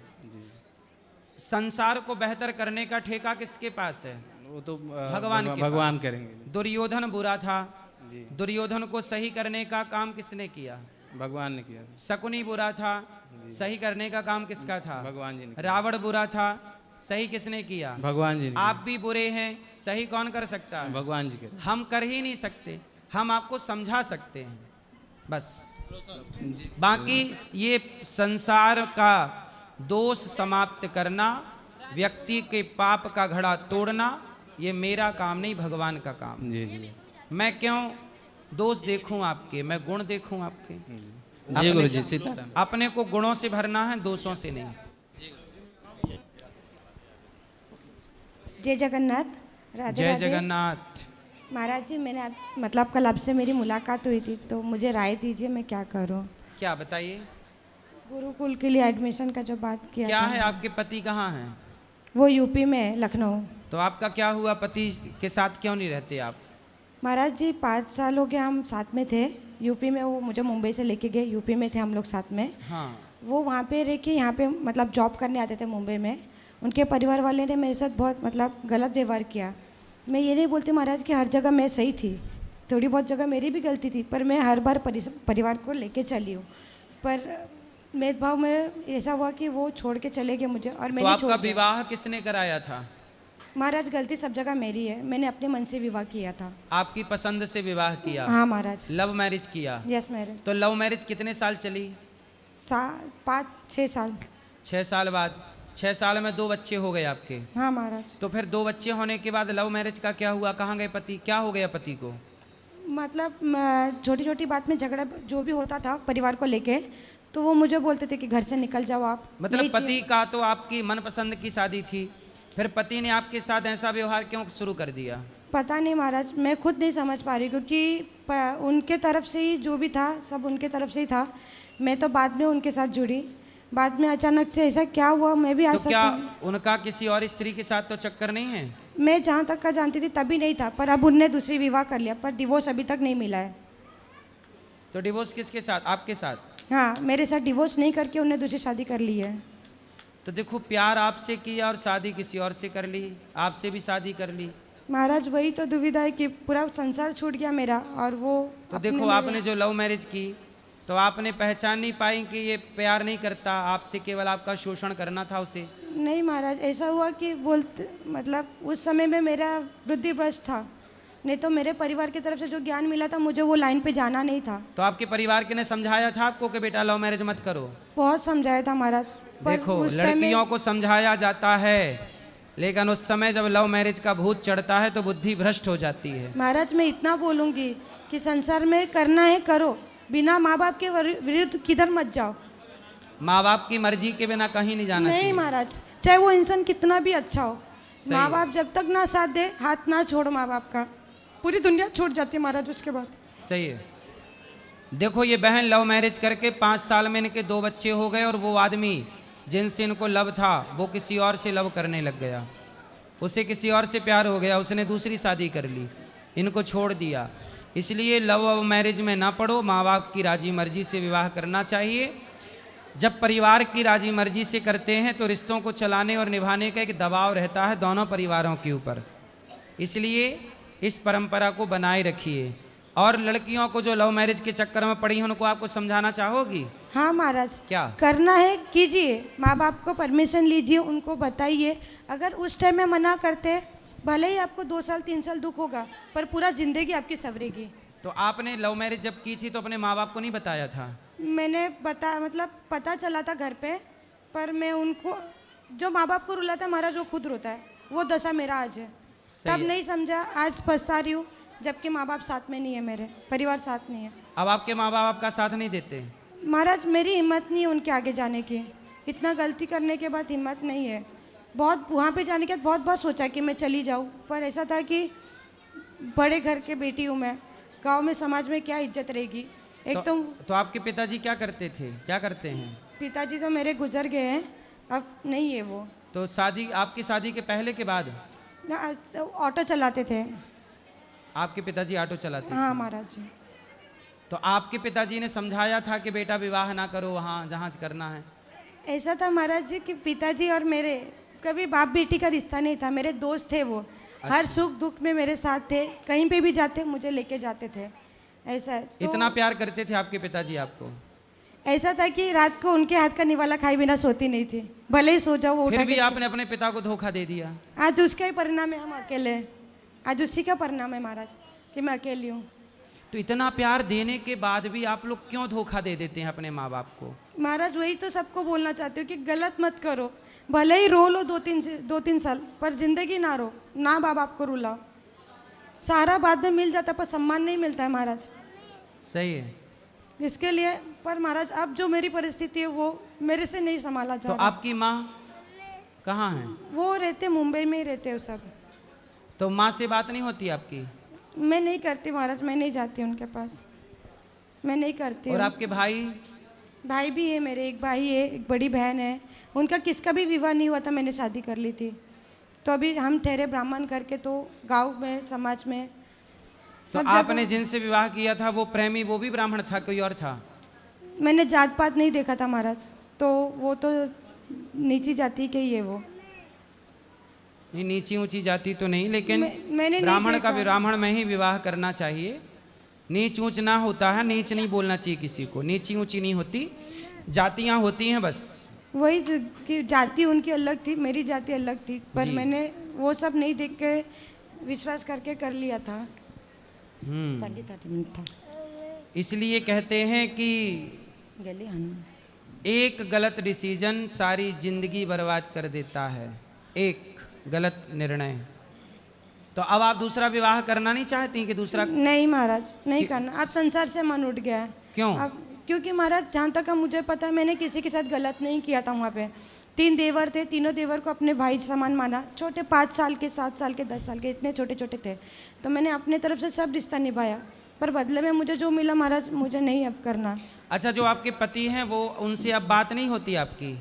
संसार को बेहतर करने का ठेका किसके पास है? वो तो भगवान के करेंगे। दुर्योधन बुरा था, दुर्योधन को सही करने का काम किसने किया? भगवान ने किया। शकुनी बुरा था, सही करने का काम किसका था? भगवान जी ने। रावण बुरा था, सही किसने किया? भगवान जी ने। आप भी बुरे हैं, सही कौन कर सकता है? भगवान जी के। हम कर ही नहीं सकते, हम आपको समझा सकते हैं बस। बाकी ये संसार का दोष समाप्त करना, व्यक्ति के पाप का घड़ा तोड़ना, ये मेरा काम नहीं, भगवान का काम। जी जी। मैं क्यों दोष देखूं आपके, मैं गुण देखूं आपके। जी गुरुजी, सीताराम। अपने को गुणों से भरना है, दोषों से नहीं। जय जगन्नाथ। राधे जय राधे। जगन्नाथ। महाराज जी, मैंने मतलब कल आपसे मेरी मुलाकात हुई थी, तो मुझे राय दीजिए मैं क्या करूं। क्या बताइए? गुरुकुल के लिए एडमिशन का जो बात किया क्या था। है, आपके पति कहाँ हैं? वो यूपी में, लखनऊ। तो आपका क्या हुआ, पति के साथ क्यों नहीं रहते आप? महाराज जी 5 साल हो गया हम साथ में थे यूपी में। वो मुझे मुंबई से लेके गए, यूपी में थे हम लोग साथ में। हाँ। वो वहाँ पे रह के यहाँ पे मतलब जॉब करने आते थे मुंबई में। उनके परिवार वाले ने मेरे साथ बहुत मतलब गलत व्यवहार किया। मैं ये नहीं बोलती महाराज कि हर जगह मैं सही थी, थोड़ी बहुत जगह मेरी भी गलती थी, पर मैं हर बार परिवार को लेके चली हूँ। पर मेरे भाव में ऐसा हुआ कि वो छोड़ के चले गए मुझे, और तो मैंने आपका विवाह किसने कराया था? महाराज गलती सब जगह मेरी है, मैंने अपने मन से विवाह किया था। आपकी पसंद से विवाह किया? हाँ महाराज। लव मैरिज किया? Yes marriage. तो लव मैरिज कितने साल चली? 5-6 साल। 6 साल बाद, 6 साल में 2 बच्चे हो गए आपके? हाँ महाराज। तो फिर 2 बच्चे होने के बाद लव मैरिज का क्या हुआ? कहाँ गए पति? क्या हो गया पति को? मतलब छोटी छोटी बात में झगड़ा जो भी होता था परिवार को लेके, तो वो मुझे बोलते थे कि घर से निकल जाओ आप। मतलब पति का तो आपकी मनपसंद की शादी थी, फिर पति ने आपके साथ ऐसा व्यवहार क्यों शुरू कर दिया? पता नहीं महाराज, मैं खुद नहीं समझ पा रही, क्योंकि उनके तरफ से ही जो भी था सब उनके तरफ से ही था। मैं तो बाद में उनके साथ जुड़ी, बाद में अचानक से ऐसा क्या हुआ मैं भी आज तो क्या उनका किसी और स्त्री के साथ तो चक्कर नहीं है? मैं जहाँ तक का जानती थी तभी नहीं था, पर अब उनने दूसरी विवाह कर लिया, पर डिवोर्स अभी तक नहीं मिला है। तो डिवोर्स किसके साथ? आपके साथ? हाँ, मेरे साथ डिवोर्स नहीं करके उन्होंने दूसरी शादी कर ली है। तो देखो, प्यार आपसे किया और शादी किसी और से कर ली, आपसे भी शादी कर ली। महाराज वही तो दुविधा है कि पूरा संसार छूट गया मेरा, और वो तो देखो आपने जो लव मैरिज की, तो आपने पहचान नहीं पाई कि ये प्यार नहीं करता आपसे, केवल आपका शोषण करना था उसे। नहीं महाराज, ऐसा हुआ कि बोलते मतलब उस समय में मेरा बुद्धि भ्रष्ट था, नहीं तो मेरे परिवार की तरफ से जो ज्ञान मिला था मुझे वो लाइन पे जाना नहीं था। तो आपके परिवार के ने समझाया था आपको कि बेटा लव मैरिज मत करो? बहुत समझाया था महाराज। देखो, लड़कियों को समझाया जाता है, लेकिन उस समय जब लव मैरिज का भूत चढ़ता है तो बुद्धि भ्रष्ट हो जाती है। महाराज मैं इतना बोलूँगी कि संसार में करना है करो, बिना माँ बाप के विरुद्ध किधर मत जाओ। माँ बाप की मर्जी के बिना कहीं नहीं जाना चाहिए। नहीं महाराज, चाहे वो इंसान कितना भी अच्छा हो, माँ बाप जब तक ना साथ दे, हाथ ना छोड़ो माँ बाप का, पूरी दुनिया छूट जाती है महाराज उसके बाद। सही है। देखो, ये बहन लव मैरिज करके 5 साल में इनके 2 बच्चे हो गए, और वो आदमी जिनसे इनको लव था वो किसी और से लव करने लग गया, उसे किसी और से प्यार हो गया, उसने दूसरी शादी कर ली, इनको छोड़ दिया। इसलिए लव मैरिज में ना पड़ो, माँ बाप की राजी मर्जी से विवाह करना चाहिए। जब परिवार की राजी मर्जी से करते हैं तो रिश्तों को चलाने और निभाने का एक दबाव रहता है दोनों परिवारों के ऊपर, इसलिए इस परंपरा को बनाए रखिए। और लड़कियों को जो लव मैरिज के चक्कर में पड़ी हैं उनको आपको समझाना चाहोगी? हाँ महाराज, क्या करना है कीजिए, माँ बाप को परमिशन लीजिए, उनको बताइए। अगर उस टाइम में मना करते, भले ही आपको 2 साल 3 साल दुख होगा, पर पूरा जिंदगी आपकी सवरेगी। तो आपने लव मैरिज जब की थी तो अपने माँ बाप को नहीं बताया था? मैंने पता चला था घर पे, पर मैं उनको, जो माँ बाप को रुलाता है महाराज वो खुद रोता है, वो दशा मेरा आज है। तब नहीं समझा, आज पछता रही हूँ, जबकि माँ बाप साथ में नहीं है, मेरे परिवार साथ नहीं है। अब आपके माँ बाप आपका साथ नहीं देते? महाराज मेरी हिम्मत नहीं है उनके आगे जाने की, इतना गलती करने के बाद हिम्मत नहीं है। बहुत वहाँ पे जाने के बाद बहुत बहुत सोचा कि मैं चली जाऊँ, पर ऐसा था कि बड़े घर के बेटी हूँ मैं, गांव में समाज में क्या इज्जत रहेगी। एक तो आपके पिताजी क्या करते थे, क्या करते हैं? पिताजी तो मेरे गुजर गए हैं, अब नहीं है वो। तो शादी, आपकी शादी के पहले के बाद? ना, ऑटो चलाते थे। आपके पिताजी ऑटो चलाते हाँ थे? महाराज जी। तो आपके पिताजी ने समझाया था कि बेटा विवाह ना करो वहाँ जहाँ करना है? ऐसा था महाराज जी कि पिताजी और मेरे कभी बाप बेटी का रिश्ता नहीं था, मेरे दोस्त थे वो। हर सुख दुख में मेरे साथ थे, कहीं पे भी जाते मुझे लेके जाते थे। ऐसा है तो इतना प्यार करते थे आपके पिताजी आपको? ऐसा था कि रात को उनके हाथ का निवाला खाए बिना सोती नहीं थी, भले ही सो जाओ वो फिर उठा भी के। आपने अपने पिता को धोखा दे दिया। आज उसका ही परिणाम है, हम अकेले, आज उसी का परिणाम है महाराज कि मैं अकेली हूँ। तो इतना प्यार देने के बाद भी आप लोग क्यों धोखा दे देते हैं अपने माँ बाप को? महाराज वही तो सबको बोलना चाहती हूँ कि गलत मत करो, भले ही रो लो 2-3 साल, पर जिंदगी ना रो, ना बाप बाप को रुलाओ। सारा बाद में मिल जाता पर सम्मान नहीं मिलता है महाराज। सही है। इसके लिए पर महाराज अब जो मेरी परिस्थिति है वो मेरे से नहीं संभाला जा तो रहा। आपकी माँ कहाँ है? वो रहते मुंबई में ही रहते हो सब। तो माँ से बात नहीं होती आपकी? मैं नहीं करती महाराज, मैं नहीं जाती उनके पास, मैं नहीं करती। और आपके भाई? भाई भी है मेरे, एक भाई है, एक बड़ी बहन है। उनका किसका भी विवाह नहीं हुआ था, मैंने शादी कर ली थी। तो अभी हम ठहरे ब्राह्मण करके, तो गांव में समाज में तो आपने जिनसे विवाह किया था वो प्रेमी, वो भी ब्राह्मण था, कोई और था? मैंने जात पात नहीं देखा था महाराज, तो वो तो नीची जाति के ही है वो। नहीं, नीची ऊंची जाति तो नहीं, लेकिन मैंने ब्राह्मण नहीं का देखा। ब्राह्मण में ही विवाह करना चाहिए। नीच ऊंच ना होता है, नीच नहीं बोलना चाहिए किसी को, नीची ऊंची नहीं होती, जातियां होती हैं बस। वही तो कि जाति उनकी अलग थी, मेरी जाति अलग थी, पर जी। मैंने वो सब नहीं देख के विश्वास करके कर लिया था। इसलिए कहते हैं कि एक गलत डिसीजन सारी जिंदगी बर्बाद कर देता है, एक गलत निर्णय। तो अब आप दूसरा विवाह करना नहीं चाहती कि दूसरा? नहीं महाराज, नहीं करना। अब संसार से मन उठ गया है। क्यों? अब क्योंकि महाराज जहाँ तक मुझे पता है, मैंने किसी के साथ गलत नहीं किया था। वहाँ पे 3 देवर थे, तीनों देवर को अपने भाई समान माना। छोटे 5 साल के, 7 साल के, 10 साल के, इतने छोटे छोटे थे। तो मैंने अपने तरफ से सब रिश्ता निभाया, पर बदले में मुझे जो मिला महाराज, मुझे नहीं अब करना। अच्छा, जो आपके पति हैं वो, उनसे अब बात नहीं होती आपकी?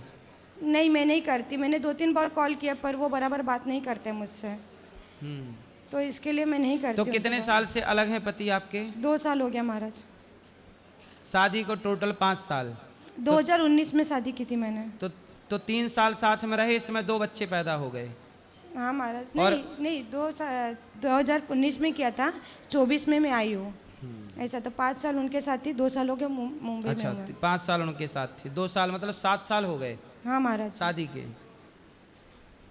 नहीं, मैं नहीं करती। मैंने 2-3 बार कॉल किया, पर वो बराबर बात नहीं करते मुझसे, तो इसके लिए मैं नहीं करती। तो कितने साल से अलग हैं पति आपके? 2 साल हो गया महाराज। शादी को टोटल 5 साल? 2019 में शादी की थी मैंने। तो 3 साल साथ में रहे, इसमें 2 बच्चे पैदा हो गए? हाँ महाराज। और- नहीं 2019 में किया था, 24 में मैं आई हूँ। ऐसा तो 5 साल उनके साथ थी, 2 साल हो गए मुंबई अच्छा, में हुआ। 5 साल उनके साथ थी, 2 साल मतलब 7 साल हो गए? हाँ महाराज। शादी के।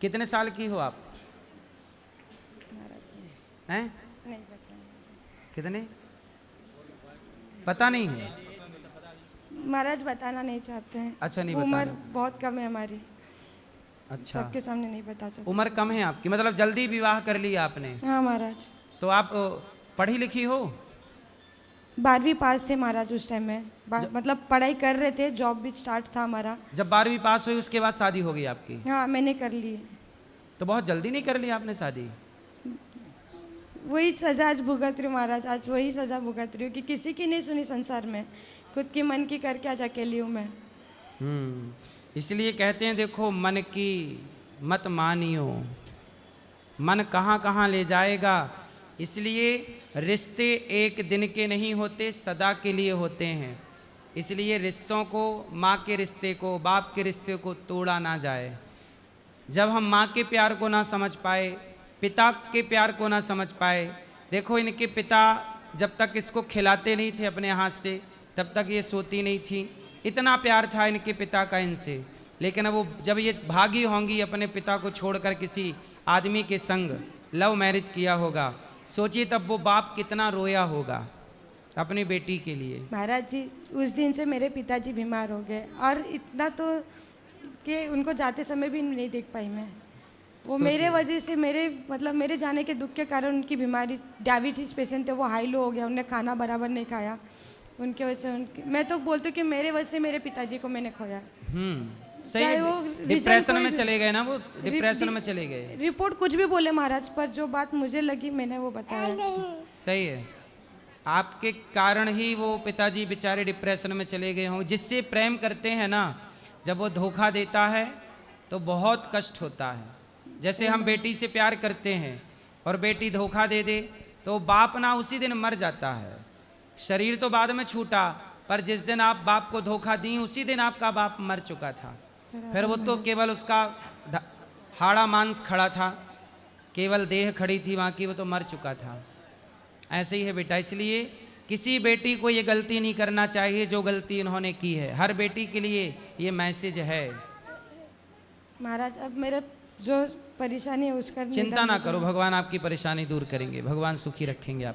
कितने साल की हो आप? हैं? नहीं पता। कितने? पता नहीं है? महाराज बताना नहीं चाहते हैं। अच्छा, नहीं उम्र बताना। बहुत कम है हमारी। अच्छा, सबके सामने नहीं बता सकते। उम्र कम है आपकी, मतलब जल्दी विवाह कर लिया आपने? हाँ महाराज। तो आप पढ़ी लिखी हो? 12वीं पास थे महाराज उस टाइम में। मतलब पढ़ाई कर रहे थे, जॉब भी स्टार्ट था हमारा। जब 12वीं पास हुई उसके बाद शादी हो गई आपकी? हाँ, मैंने कर ली। तो बहुत जल्दी नहीं कर ली आपने शादी? वही सजा आज भुगत रही हूँ महाराज, आज वही सजा भुगत रही हूँ कि किसी की नहीं सुनी संसार में, खुद की मन की करके आज अकेली हूँ मैं। इसलिए कहते हैं देखो, मन की मत मानियो, मन कहाँ कहाँ ले जाएगा। इसलिए रिश्ते एक दिन के नहीं होते, सदा के लिए होते हैं। इसलिए रिश्तों को, माँ के रिश्ते को, बाप के रिश्ते को तोड़ा ना जाए। जब हम माँ के प्यार को ना समझ पाए, पिता के प्यार को ना समझ पाए, देखो इनके पिता जब तक इसको खिलाते नहीं थे अपने हाथ से, तब तक ये सोती नहीं थी। इतना प्यार था इनके पिता का इनसे, लेकिन अब वो जब ये भागी होंगी अपने पिता को छोड़कर किसी आदमी के संग, लव मैरिज किया होगा, सोचिए तब वो बाप कितना रोया होगा अपनी बेटी के लिए। महाराज जी, उस दिन से मेरे पिताजी बीमार हो गए, और इतना तो कि उनको जाते समय भी नहीं देख पाई मैं। वो मेरे वजह से, मेरे जाने के दुख के कारण उनकी बीमारी, डायबिटीज पेशेंट थे, वो हाई लो हो गया, उन्हें खाना बराबर नहीं खाया, उनके वजह से मैं तो बोलती हूँ कि मेरे वजह से मेरे पिताजी को मैंने खोया। सही चाहे वो डिप्रेशन कोई में भी- चले गए ना, वो डिप्रेशन में चले गए। रिपोर्ट कुछ भी बोले महाराज, पर जो बात मुझे लगी मैंने वो बताया। सही है, आपके कारण ही वो पिताजी बेचारे डिप्रेशन में चले गए हों। जिससे प्रेम करते हैं ना, जब वो धोखा देता है तो बहुत कष्ट होता है। जैसे हम बेटी से प्यार करते हैं और बेटी धोखा दे दे तो बाप ना उसी दिन मर जाता है। शरीर तो बाद में छूटा, पर जिस दिन आप बाप को धोखा दी उसी दिन आपका बाप मर चुका था। फिर वो तो केवल उसका हाड़ा मांस खड़ा था, केवल देह खड़ी थी वहाँ की, वो तो मर चुका था। ऐसे ही है बेटा, इसलिए किसी बेटी को ये गलती नहीं करना चाहिए जो गलती इन्होंने की है। हर बेटी के लिए ये मैसेज है। महाराज अब मेरा जो परेशानी है उसका चिंता ना करो, भगवान आपकी परेशानी दूर करेंगे, भगवान सुखी रखेंगे आप।